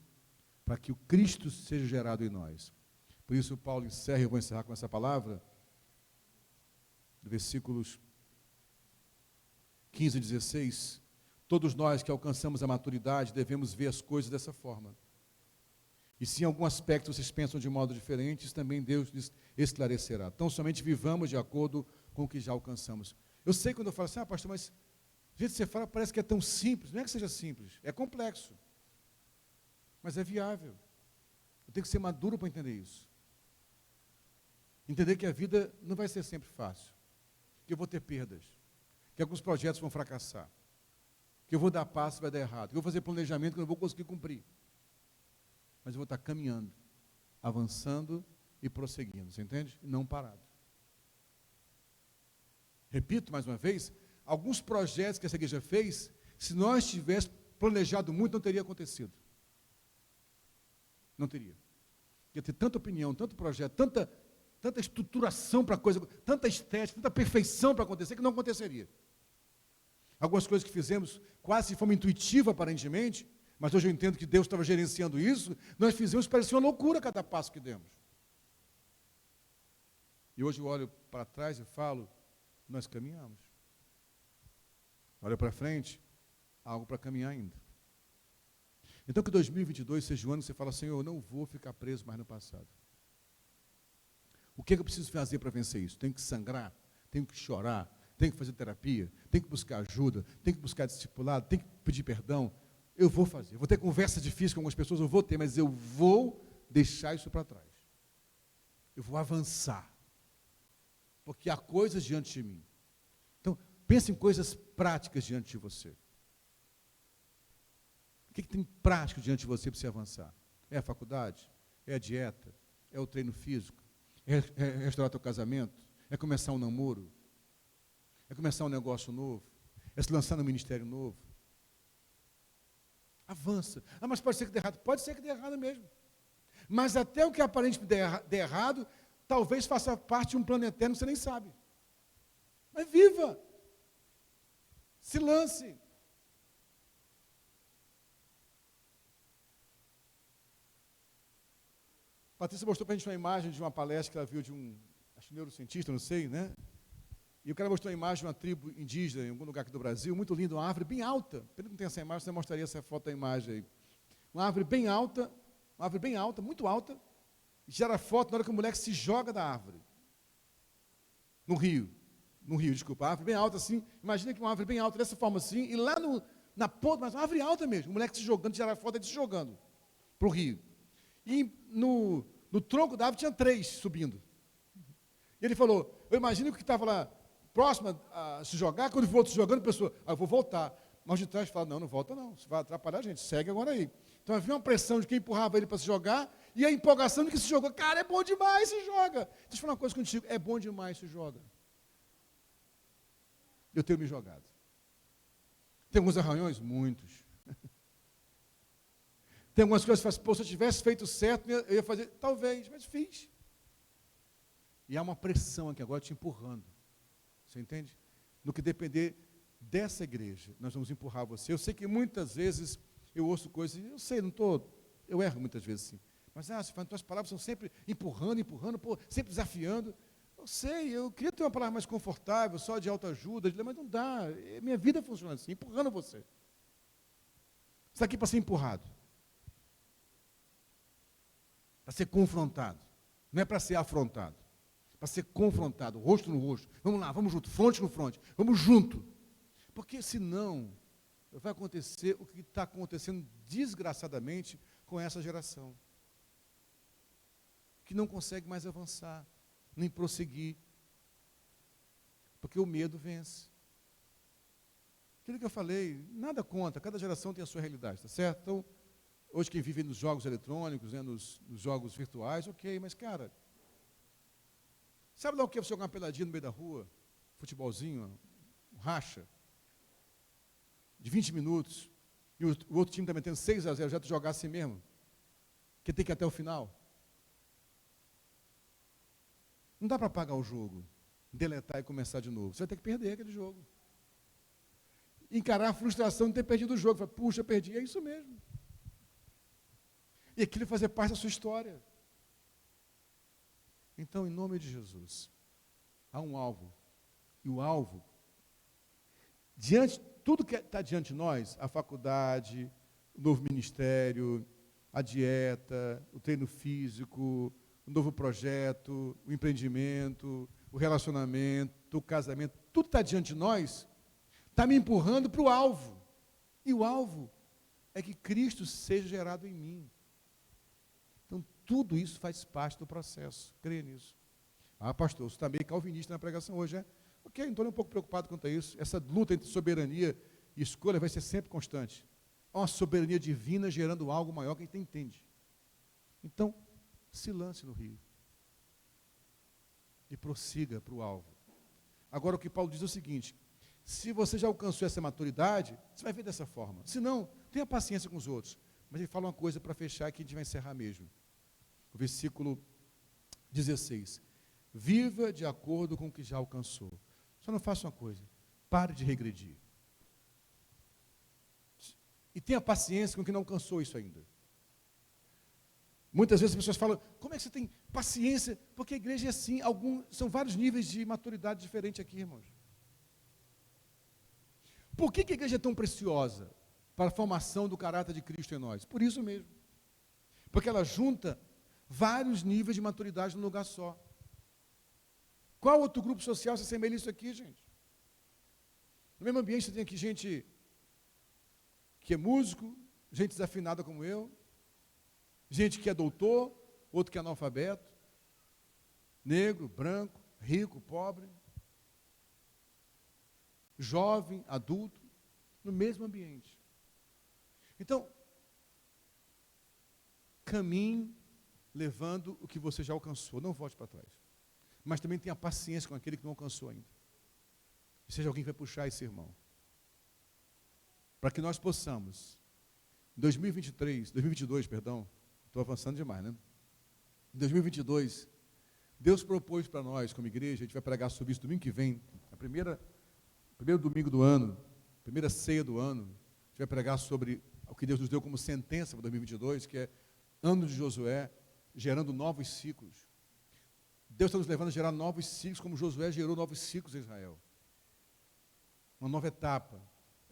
Para que o Cristo seja gerado em nós. Por isso, Paulo encerra, eu vou encerrar com essa palavra, versículos 15 e 16. Todos nós que alcançamos a maturidade devemos ver as coisas dessa forma. E se em algum aspecto vocês pensam de modo diferente, isso também Deus lhes esclarecerá. Então, somente vivamos de acordo com o que já alcançamos. Eu sei quando eu falo assim, pastor, mas do jeito que você fala parece que é tão simples. Não é que seja simples, é complexo. Mas é viável. Eu tenho que ser maduro para entender isso. Entender que a vida não vai ser sempre fácil. Que eu vou ter perdas. Que alguns projetos vão fracassar. Que eu vou dar passo e vai dar errado. Que eu vou fazer planejamento que eu não vou conseguir cumprir. Mas eu vou estar caminhando, avançando e prosseguindo. Você entende? E não parado. Repito mais uma vez, alguns projetos que essa igreja fez, se nós tivéssemos planejado muito, não teria acontecido. Não teria. Ia ter tanta opinião, tanto projeto, tanta estruturação para a coisa, tanta estética, tanta perfeição para acontecer, que não aconteceria. Algumas coisas que fizemos quase de forma intuitiva, aparentemente, mas hoje eu entendo que Deus estava gerenciando isso, nós fizemos, parecia uma loucura cada passo que demos. E hoje eu olho para trás e falo, nós caminhamos. Olha para frente, há algo para caminhar ainda. Então que 2022 seja o ano que você fala, Senhor, eu não vou ficar preso mais no passado. O que é que eu preciso fazer para vencer isso? Tenho que sangrar, tenho que chorar, tenho que fazer terapia, tenho que buscar ajuda, tenho que buscar discipulado, tenho que pedir perdão. Eu vou fazer. Eu vou ter conversa difícil com algumas pessoas, eu vou ter, mas eu vou deixar isso para trás. Eu vou avançar. Porque há coisas diante de mim. Então, pense em coisas práticas diante de você. O que tem prático diante de você para você avançar? É a faculdade? É a dieta? É o treino físico? É restaurar teu casamento? É começar um namoro? É começar um negócio novo? É se lançar no ministério novo? Avança. Ah, mas pode ser que dê errado. Pode ser que dê errado mesmo. Mas até o que aparentemente dê errado, talvez faça parte de um plano eterno, você nem sabe. Mas viva. Se lance. Patrícia mostrou para a gente uma imagem de uma palestra que ela viu de um, acho neurocientista, não sei, né? E o cara mostrou uma imagem de uma tribo indígena em algum lugar aqui do Brasil, muito linda, uma árvore bem alta. Pena que não tem essa imagem, você mostraria essa foto da imagem aí. Uma árvore bem alta, muito alta, e gera foto na hora que o moleque se joga da árvore. No rio, desculpa, a árvore bem alta assim, imagina que uma árvore bem alta dessa forma assim, e lá na ponta, mas uma árvore alta mesmo, o moleque se jogando, gera foto dele se jogando para o rio. E no tronco da árvore tinha 3 subindo. E ele falou, eu imagino que estava lá próximo a se jogar, quando o outro se jogando, a pessoa, eu vou voltar. Mas de trás fala, não volta não, você vai atrapalhar a gente, segue agora aí. Então havia uma pressão de quem empurrava ele para se jogar, e a empolgação de que se jogou, cara, é bom demais, se joga. Deixa eu falar uma coisa contigo, é bom demais, se joga. Eu tenho me jogado. Tem alguns arranhões? Muitos. Tem algumas coisas que eu falo, se eu tivesse feito certo, eu ia fazer, talvez, mas fiz. E há uma pressão aqui agora te empurrando. Você entende? No que depender dessa igreja, nós vamos empurrar você. Eu sei que muitas vezes eu ouço coisas, eu sei, eu erro muitas vezes sim. Mas, tuas palavras são sempre empurrando, sempre desafiando. Eu sei, eu queria ter uma palavra mais confortável, só de autoajuda, mas não dá. Minha vida funciona assim, empurrando você. Você está aqui para ser empurrado. Para ser confrontado. Não é para ser afrontado. para ser confrontado, rosto no rosto. Vamos lá, vamos junto, fronte no fronte, vamos junto. Porque senão vai acontecer o que está acontecendo desgraçadamente com essa geração, que não consegue mais avançar, nem prosseguir, porque o medo vence. Aquilo que eu falei, nada conta, cada geração tem a sua realidade, tá certo? Então, hoje quem vive nos jogos eletrônicos, né, nos jogos virtuais, ok, mas cara, sabe lá o que é você jogar uma peladinha no meio da rua, futebolzinho, um racha, de 20 minutos, e o outro time está metendo 6-0, já tu jogar assim mesmo, que tem que ir até o final. Não dá para apagar o jogo, deletar e começar de novo. Você vai ter que perder aquele jogo. Encarar a frustração de ter perdido o jogo. Falar, puxa, perdi. É isso mesmo. E aquilo fazer parte da sua história. Então, em nome de Jesus, há um alvo. E o alvo, tudo que está diante de nós, a faculdade, o novo ministério, a dieta, o treino físico, o novo projeto, o empreendimento, o relacionamento, o casamento, tudo está diante de nós, está me empurrando para o alvo. E o alvo é que Cristo seja gerado em mim. Então, tudo isso faz parte do processo. Creia nisso. Ah, pastor, você está meio calvinista na pregação hoje, é? Ok, então estou um pouco preocupado quanto a isso. Essa luta entre soberania e escolha vai ser sempre constante. Há uma soberania divina gerando algo maior que a gente entende. Então, se lance no rio. E prossiga para o alvo. Agora, o que Paulo diz é o seguinte: se você já alcançou essa maturidade, você vai ver dessa forma. Se não, tenha paciência com os outros. Mas ele fala uma coisa para fechar que a gente vai encerrar mesmo. O versículo 16. Viva de acordo com o que já alcançou. Só não faça uma coisa. Pare de regredir. E tenha paciência com quem não alcançou isso ainda. Muitas vezes as pessoas falam, como é que você tem paciência? Porque a igreja é assim, são vários níveis de maturidade diferente aqui, irmãos. Por que a igreja é tão preciosa para a formação do caráter de Cristo em nós? Por isso mesmo. Porque ela junta vários níveis de maturidade num lugar só. Qual outro grupo social se assemelha a isso aqui, gente? No mesmo ambiente você tem aqui gente que é músico, gente desafinada como eu, gente que é doutor, outro que é analfabeto, negro, branco, rico, pobre, jovem, adulto, no mesmo ambiente. Então, caminhe levando o que você já alcançou, não volte para trás. Mas também tenha paciência com aquele que não alcançou ainda. E seja alguém que vai puxar esse irmão. Para que nós possamos, em 2022, estou avançando demais, né? Em 2022, Deus propôs para nós, como igreja, a gente vai pregar sobre isso domingo que vem, primeiro domingo do ano, primeira ceia do ano, a gente vai pregar sobre o que Deus nos deu como sentença para 2022, que é ano de Josué, gerando novos ciclos. Deus está nos levando a gerar novos ciclos, como Josué gerou novos ciclos em Israel. Uma nova etapa.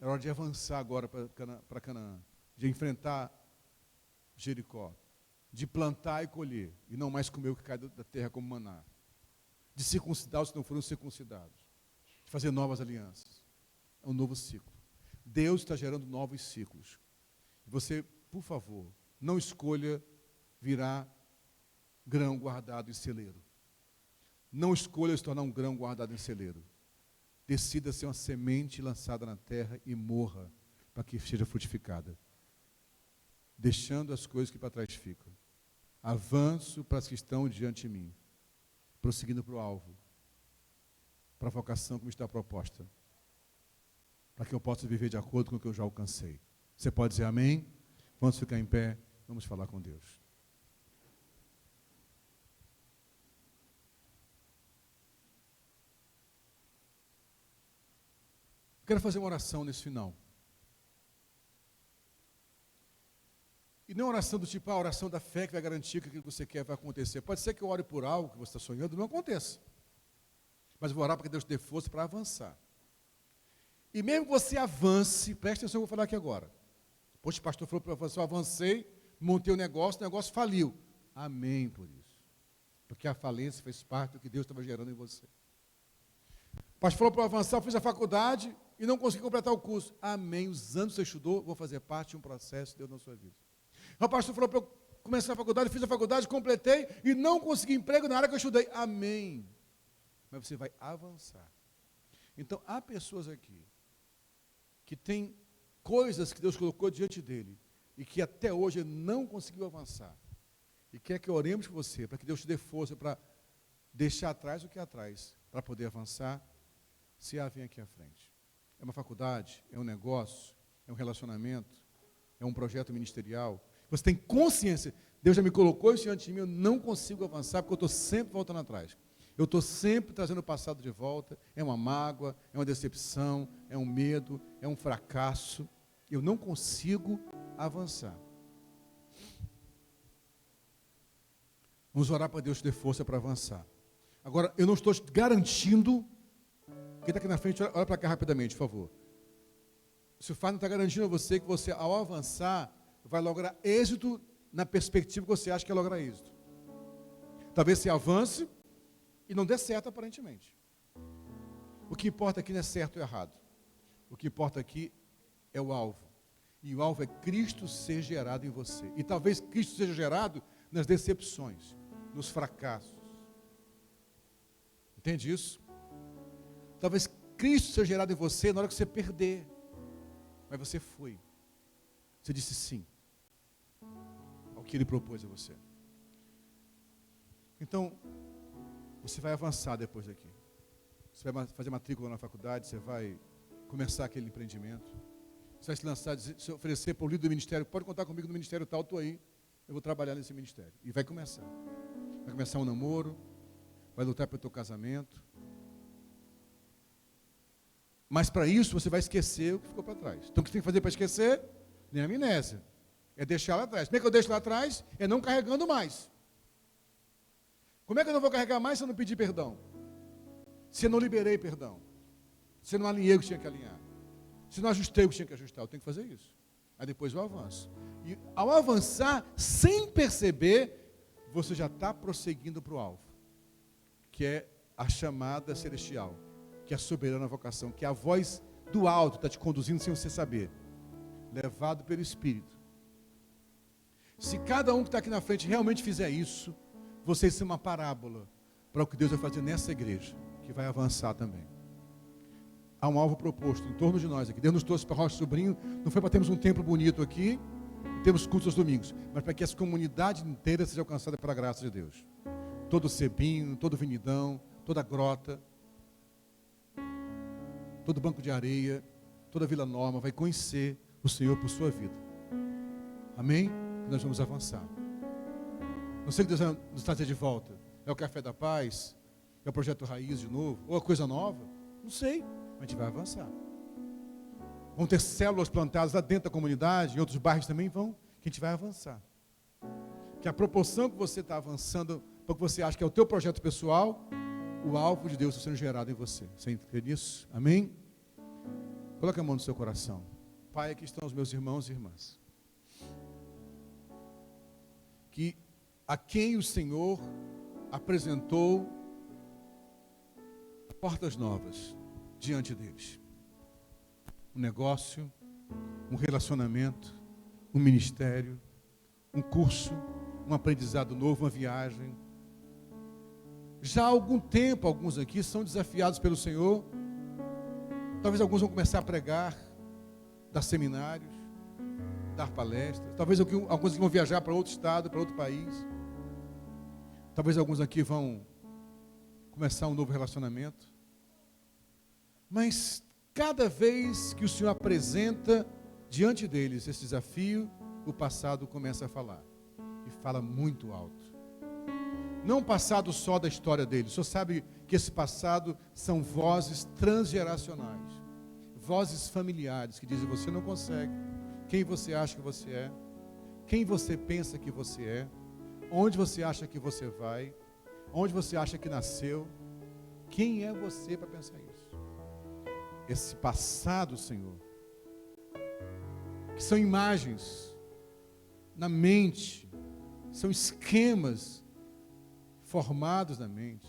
É hora de avançar agora para Canaã, de enfrentar Jericó, de plantar e colher, e não mais comer o que cai da terra como maná, de circuncidar os que não foram circuncidados, de fazer novas alianças. É um novo ciclo. Deus está gerando novos ciclos. Você, por favor, não escolha virar grão guardado em celeiro. Não escolha se tornar um grão guardado em celeiro. Decida ser uma semente lançada na terra e morra para que seja frutificada. Deixando as coisas que para trás ficam. Avanço para as que estão diante de mim. Prosseguindo para o alvo. Para a vocação que me está proposta. Para que eu possa viver de acordo com o que eu já alcancei. Você pode dizer amém? Vamos ficar em pé, vamos falar com Deus. Quero fazer uma oração nesse final. E não oração do tipo, a oração da fé que vai garantir que aquilo que você quer vai acontecer. Pode ser que eu ore por algo que você está sonhando, não aconteça. Mas vou orar para que Deus dê força para avançar. E mesmo que você avance, preste atenção no que eu vou falar aqui agora. Poxa, o pastor falou para você, eu avancei, montei o negócio falhou. Amém por isso. Porque a falência fez parte do que Deus estava gerando em você. O pastor falou para eu avançar, eu fiz a faculdade e não consegui completar o curso. Amém. Os anos que você estudou vão fazer parte de um processo de Deus na sua vida. O pastor falou para eu começar a faculdade, fiz a faculdade, completei e não consegui emprego na área que eu estudei. Amém. Mas você vai avançar. Então, há pessoas aqui que têm coisas que Deus colocou diante dele e que até hoje ele não conseguiu avançar. E quer que oremos por você, para que Deus te dê força para deixar atrás o que é atrás, para poder avançar, se vem aqui à frente. É uma faculdade, é um negócio, é um relacionamento, é um projeto ministerial. Você tem consciência, Deus já me colocou isso diante de mim, eu não consigo avançar, porque eu estou sempre voltando atrás. Eu estou sempre trazendo o passado de volta, é uma mágoa, é uma decepção, é um medo, é um fracasso. Eu não consigo avançar. Vamos orar para Deus te dê força para avançar. Agora, eu não estou garantindo, quem está aqui na frente, olha para cá rapidamente, por favor. Se o Fábio não está garantindo a você que você, ao avançar, vai lograr êxito na perspectiva que você acha que é lograr êxito. Talvez você avance e não dê certo aparentemente. O que importa aqui não é certo ou errado. O que importa aqui é o alvo. E o alvo é Cristo ser gerado em você. E talvez Cristo seja gerado nas decepções, nos fracassos. Entende isso? Talvez Cristo seja gerado em você na hora que você perder. Mas você foi. Você disse sim ao que Ele propôs a você. Então, você vai avançar depois daqui. Você vai fazer matrícula na faculdade, você vai começar aquele empreendimento. Você vai se lançar, se oferecer para o líder do ministério, pode contar comigo no ministério tal, estou aí, eu vou trabalhar nesse ministério. E vai começar. Vai começar um namoro, vai lutar pelo teu casamento. Mas para isso você vai esquecer o que ficou para trás. Então o que você tem que fazer para esquecer? Nem amnésia. É deixar lá atrás. Como é que eu deixo lá atrás? É não carregando mais. Como é que eu não vou carregar mais se eu não pedir perdão? Se eu não liberei perdão? Se eu não alinhei o que tinha que alinhar? Se eu não ajustei o que tinha que ajustar? Eu tenho que fazer isso. Aí depois eu avanço. E ao avançar, sem perceber, você já está prosseguindo para o alvo. Que é a chamada celestial. Que é a soberana vocação. Que é a voz do alto está te conduzindo sem você saber. Levado pelo Espírito. Se cada um que está aqui na frente realmente fizer isso, vocês são uma parábola para o que Deus vai fazer nessa igreja, que vai avançar também. Há um alvo proposto em torno de nós aqui. Deus nos trouxe para Rocha Sobrinho, não foi para termos um templo bonito aqui, e termos cultos aos domingos, mas para que essa comunidade inteira seja alcançada pela graça de Deus. Todo Cebinho, todo Vinidão, toda Grota, todo Banco de Areia, toda Vila Norma vai conhecer o Senhor por sua vida. Amém? Nós vamos avançar. Não sei o que Deus vai nos trazer de volta. É o Café da Paz? É o Projeto Raiz de novo? Ou a coisa nova? Não sei, mas a gente vai avançar. Vão ter células plantadas lá dentro da comunidade, em outros bairros também vão, que a gente vai avançar. Que a proporção que você está avançando, para o que você acha que é o teu projeto pessoal, o alvo de Deus está sendo gerado em você. Você entende isso? Amém? Coloque a mão no seu coração. Pai, aqui estão os meus irmãos e irmãs. Que a quem o Senhor apresentou portas novas diante deles. Um negócio, um relacionamento, um ministério, um curso, um aprendizado novo, uma viagem. Já há algum tempo, alguns aqui são desafiados pelo Senhor. Talvez alguns vão começar a pregar, dar seminários, dar palestras. Talvez alguns vão viajar para outro estado, para outro país. Talvez alguns aqui vão começar um novo relacionamento. Mas cada vez que o Senhor apresenta diante deles esse desafio, o passado começa a falar. E fala muito alto. Não o passado só da história deles. O Senhor sabe que esse passado são vozes transgeracionais. Vozes familiares que dizem, você não consegue. Quem você acha que você é? Quem você pensa que você é? Onde você acha que você vai? Onde você acha que nasceu? Quem é você para pensar isso? Esse passado, Senhor, que são imagens na mente, são esquemas formados na mente,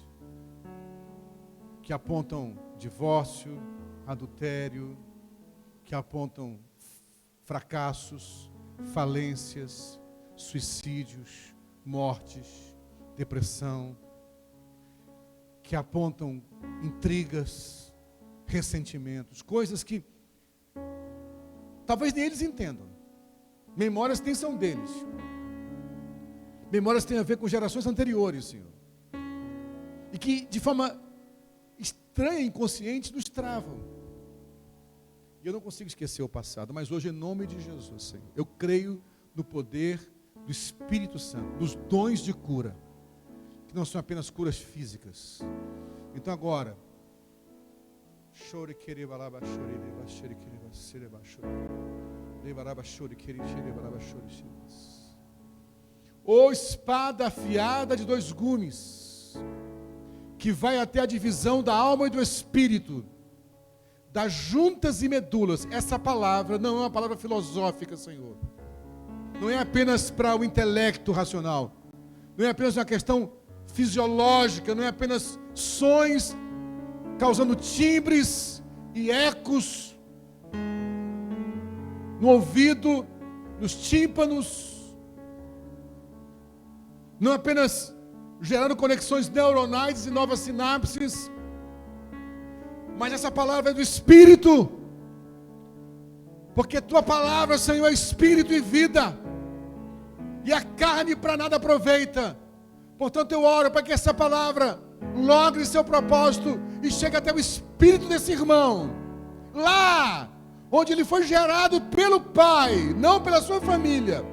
que apontam divórcio, adultério, que apontam fracassos, falências, suicídios, mortes, depressão, que apontam intrigas, ressentimentos, coisas que talvez nem eles entendam. Memórias nem são deles. Memórias têm a ver com gerações anteriores, Senhor. E que de forma estranha e inconsciente nos travam. E eu não consigo esquecer o passado, mas hoje, em nome de Jesus, Senhor, eu creio no poder do Espírito Santo, dos dons de cura, que não são apenas curas físicas. Então agora, ou espada afiada de dois gumes, que vai até a divisão da alma e do espírito, das juntas e medulas. Essa palavra não é uma palavra filosófica, Senhor. Não é apenas para o intelecto racional. Não é apenas uma questão fisiológica. Não é apenas sons causando timbres e ecos no ouvido, nos tímpanos. Não é apenas gerando conexões neuronais e novas sinapses, mas essa palavra é do Espírito, porque tua palavra, Senhor, é Espírito e vida, e a carne para nada aproveita. Portanto, eu oro para que essa palavra logre seu propósito e chegue até o espírito desse irmão, lá onde ele foi gerado pelo Pai, não pela sua família,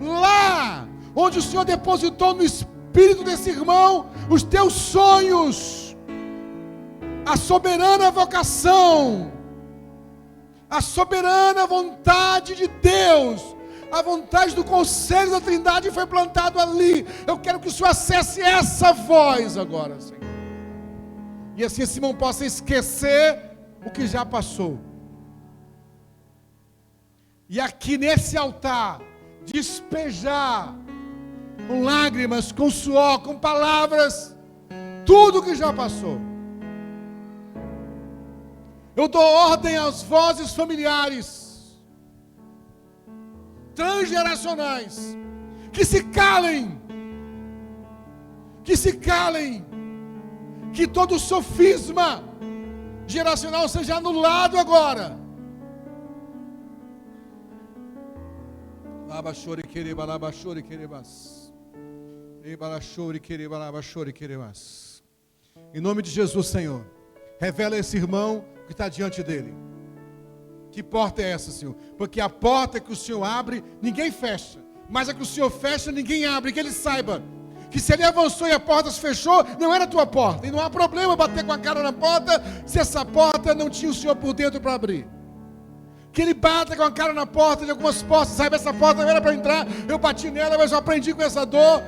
lá onde o Senhor depositou no espírito desse irmão os teus sonhos, a soberana vocação, a soberana vontade de Deus, a vontade do conselho da Trindade foi plantado ali. Eu quero que o Senhor acesse essa voz agora, Senhor, e assim esse irmão possa esquecer o que já passou, e aqui nesse altar despejar com lágrimas, com suor, com palavras, tudo que já passou. Eu dou ordem às vozes familiares, transgeracionais, que se calem, que todo sofisma geracional seja anulado agora. Em nome de Jesus, Senhor, revela a esse irmão que está diante dele. Que porta é essa, Senhor? Porque a porta que o Senhor abre, ninguém fecha. Mas a que o Senhor fecha, ninguém abre. Que ele saiba que se ele avançou e a porta se fechou, não era a tua porta. E não há problema bater com a cara na porta, se essa porta não tinha o Senhor por dentro para abrir. Que ele bata com a cara na porta de algumas portas, saiba, essa porta não era para entrar, eu bati nela, mas eu aprendi com essa dor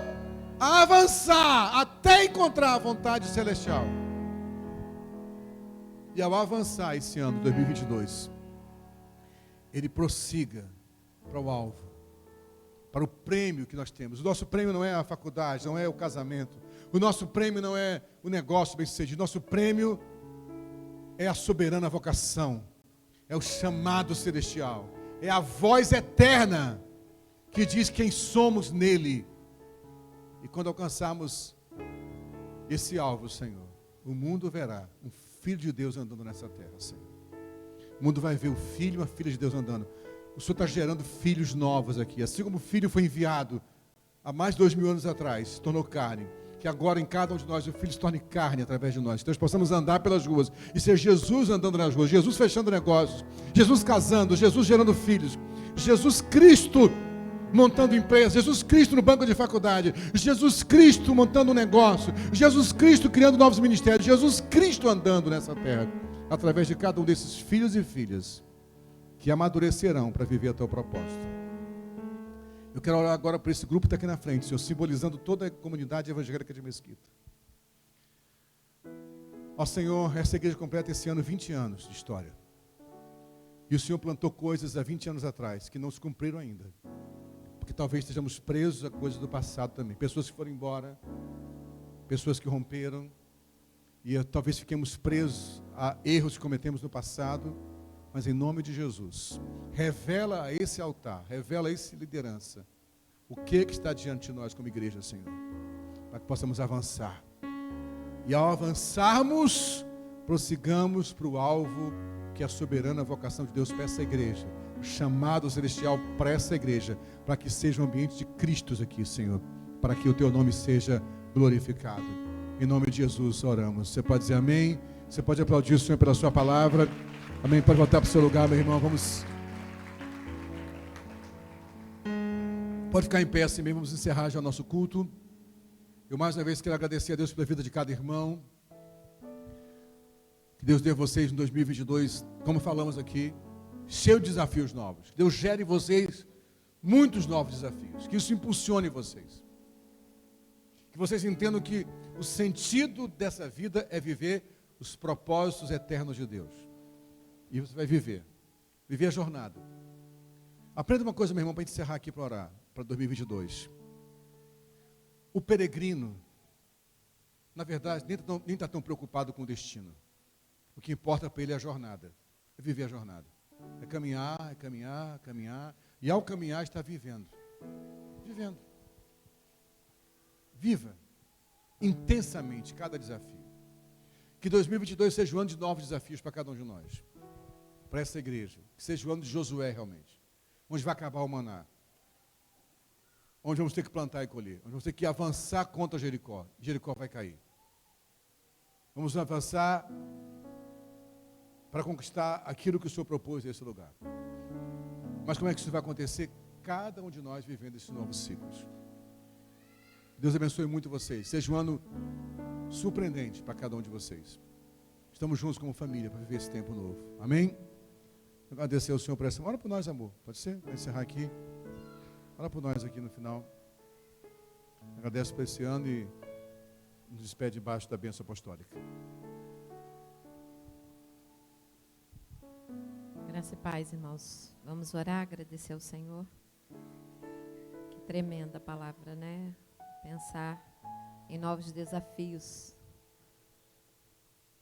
a avançar até encontrar a vontade celestial. E ao avançar esse ano, 2022, ele prossiga para o alvo, para o prêmio que nós temos. O nosso prêmio não é a faculdade, não é o casamento. O nosso prêmio não é o negócio bem-sucedido. O nosso prêmio é a soberana vocação, é o chamado celestial, é a voz eterna que diz quem somos nele. E quando alcançarmos esse alvo, Senhor, o mundo verá um Filho de Deus andando nessa terra, Senhor. O mundo vai ver o Filho e a Filha de Deus andando. O Senhor está gerando filhos novos aqui. Assim como o Filho foi enviado há mais de 2000 anos atrás, se tornou carne, que agora em cada um de nós o Filho se torne carne através de nós. Que nós possamos andar pelas ruas e ser Jesus andando nas ruas, Jesus fechando negócios, Jesus casando, Jesus gerando filhos, Jesus Cristo montando empresa, Jesus Cristo no banco de faculdade, Jesus Cristo montando um negócio, Jesus Cristo criando novos ministérios, Jesus Cristo andando nessa terra, através de cada um desses filhos e filhas que amadurecerão para viver a teu propósito. Eu quero orar agora para esse grupo que está aqui na frente, Senhor, simbolizando toda a comunidade evangélica de Mesquita. Ó Senhor, essa igreja completa esse ano 20 anos de história. E o Senhor plantou coisas há 20 anos atrás que não se cumpriram ainda. Porque talvez estejamos presos a coisas do passado também. Pessoas que foram embora, pessoas que romperam, e talvez fiquemos presos a erros que cometemos no passado, mas em nome de Jesus, revela a esse altar, revela a essa liderança, o que está diante de nós como igreja, Senhor, para que possamos avançar. E ao avançarmos, prossigamos para o alvo, que é a soberana vocação de Deus para essa igreja, o chamado celestial para essa igreja, para que seja um ambiente de Cristo aqui, Senhor, para que o teu nome seja glorificado. Em nome de Jesus oramos. Você pode dizer amém? Você pode aplaudir o Senhor pela sua palavra. Amém? Pode voltar para o seu lugar, meu irmão. Vamos. Pode ficar em pé assim mesmo. Vamos encerrar já o nosso culto. Eu mais uma vez quero agradecer a Deus pela vida de cada irmão. Que Deus dê a vocês em 2022, como falamos aqui, cheio de desafios novos. Que Deus gere em vocês muitos novos desafios. Que isso impulsione vocês. Que vocês entendam que o sentido dessa vida é viver os propósitos eternos de Deus. E você vai viver a jornada. Aprenda uma coisa, meu irmão, para encerrar aqui para orar, para 2022. O peregrino, na verdade, nem está tão preocupado com o destino. O que importa para ele é a jornada, é viver a jornada. É caminhar, caminhar. E ao caminhar está vivendo. Viva intensamente cada desafio. Que 2022 seja o ano de novos desafios para cada um de nós. Para essa igreja. Que seja o ano de Josué realmente. Onde vai acabar o maná. Onde vamos ter que plantar e colher. Onde vamos ter que avançar contra Jericó. Jericó vai cair. Vamos avançar para conquistar aquilo que o Senhor propôs nesse lugar. Mas como é que isso vai acontecer? Cada um de nós vivendo esses novos ciclos. Deus abençoe muito vocês. Seja um ano surpreendente para cada um de vocês. Estamos juntos como família para viver esse tempo novo. Amém? Agradecer ao Senhor por essa. Ora por nós, amor. Pode ser? Vai encerrar aqui. Ora por nós aqui no final. Agradeço por esse ano e nos despede debaixo da bênção apostólica. Graça e paz, irmãos. Vamos orar, agradecer ao Senhor. Que tremenda palavra, né? Pensar em novos desafios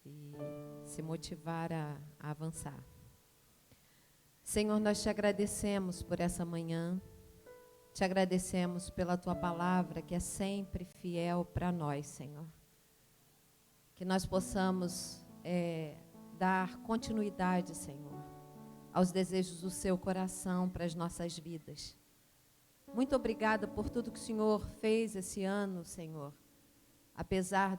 e se motivar a avançar. Senhor, nós te agradecemos por essa manhã, te agradecemos pela tua palavra que é sempre fiel para nós, Senhor. Que nós possamos dar continuidade, Senhor, aos desejos do seu coração para as nossas vidas. Muito obrigada por tudo que o Senhor fez esse ano, Senhor. Apesar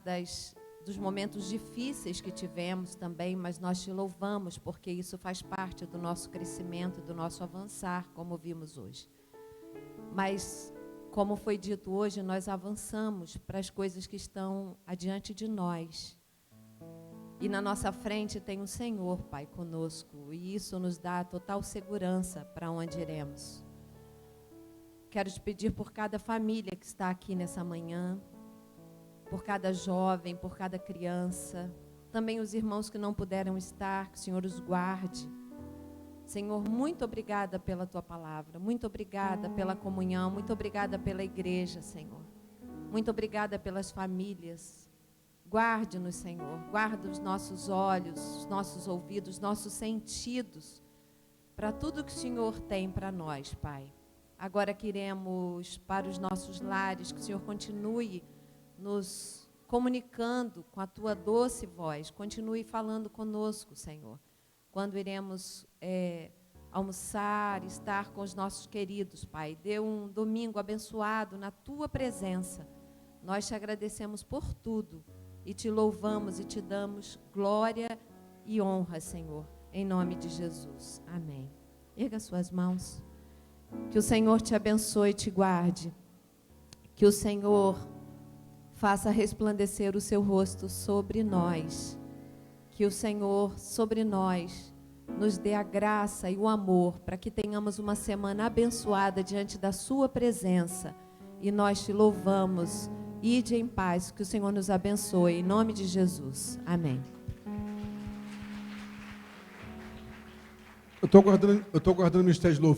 dos momentos difíceis que tivemos também, mas nós te louvamos porque isso faz parte do nosso crescimento, do nosso avançar, como vimos hoje. Mas, como foi dito hoje, nós avançamos para as coisas que estão adiante de nós. E na nossa frente tem o Senhor, Pai, conosco, e isso nos dá total segurança para onde iremos. Quero te pedir por cada família que está aqui nessa manhã, por cada jovem, por cada criança, também os irmãos que não puderam estar, que o Senhor os guarde. Senhor, muito obrigada pela tua palavra, muito obrigada pela comunhão, muito obrigada pela igreja, Senhor. Muito obrigada pelas famílias. Guarde-nos, Senhor, guarda os nossos olhos, os nossos ouvidos, os nossos sentidos, para tudo que o Senhor tem para nós, Pai. Agora queremos para os nossos lares, que o Senhor continue nos comunicando com a tua doce voz, continue falando conosco, Senhor. Quando iremos almoçar, estar com os nossos queridos, Pai, dê um domingo abençoado na tua presença. Nós te agradecemos por tudo e te louvamos e te damos glória e honra, Senhor, em nome de Jesus. Amém. Erga suas mãos. Que o Senhor te abençoe e te guarde. Que o Senhor faça resplandecer o seu rosto sobre nós. Que o Senhor, sobre nós, nos dê a graça e o amor para que tenhamos uma semana abençoada diante da sua presença. E nós te louvamos. Ide em paz, que o Senhor nos abençoe. Em nome de Jesus. Amém. Eu estou guardando o ministério de louvor.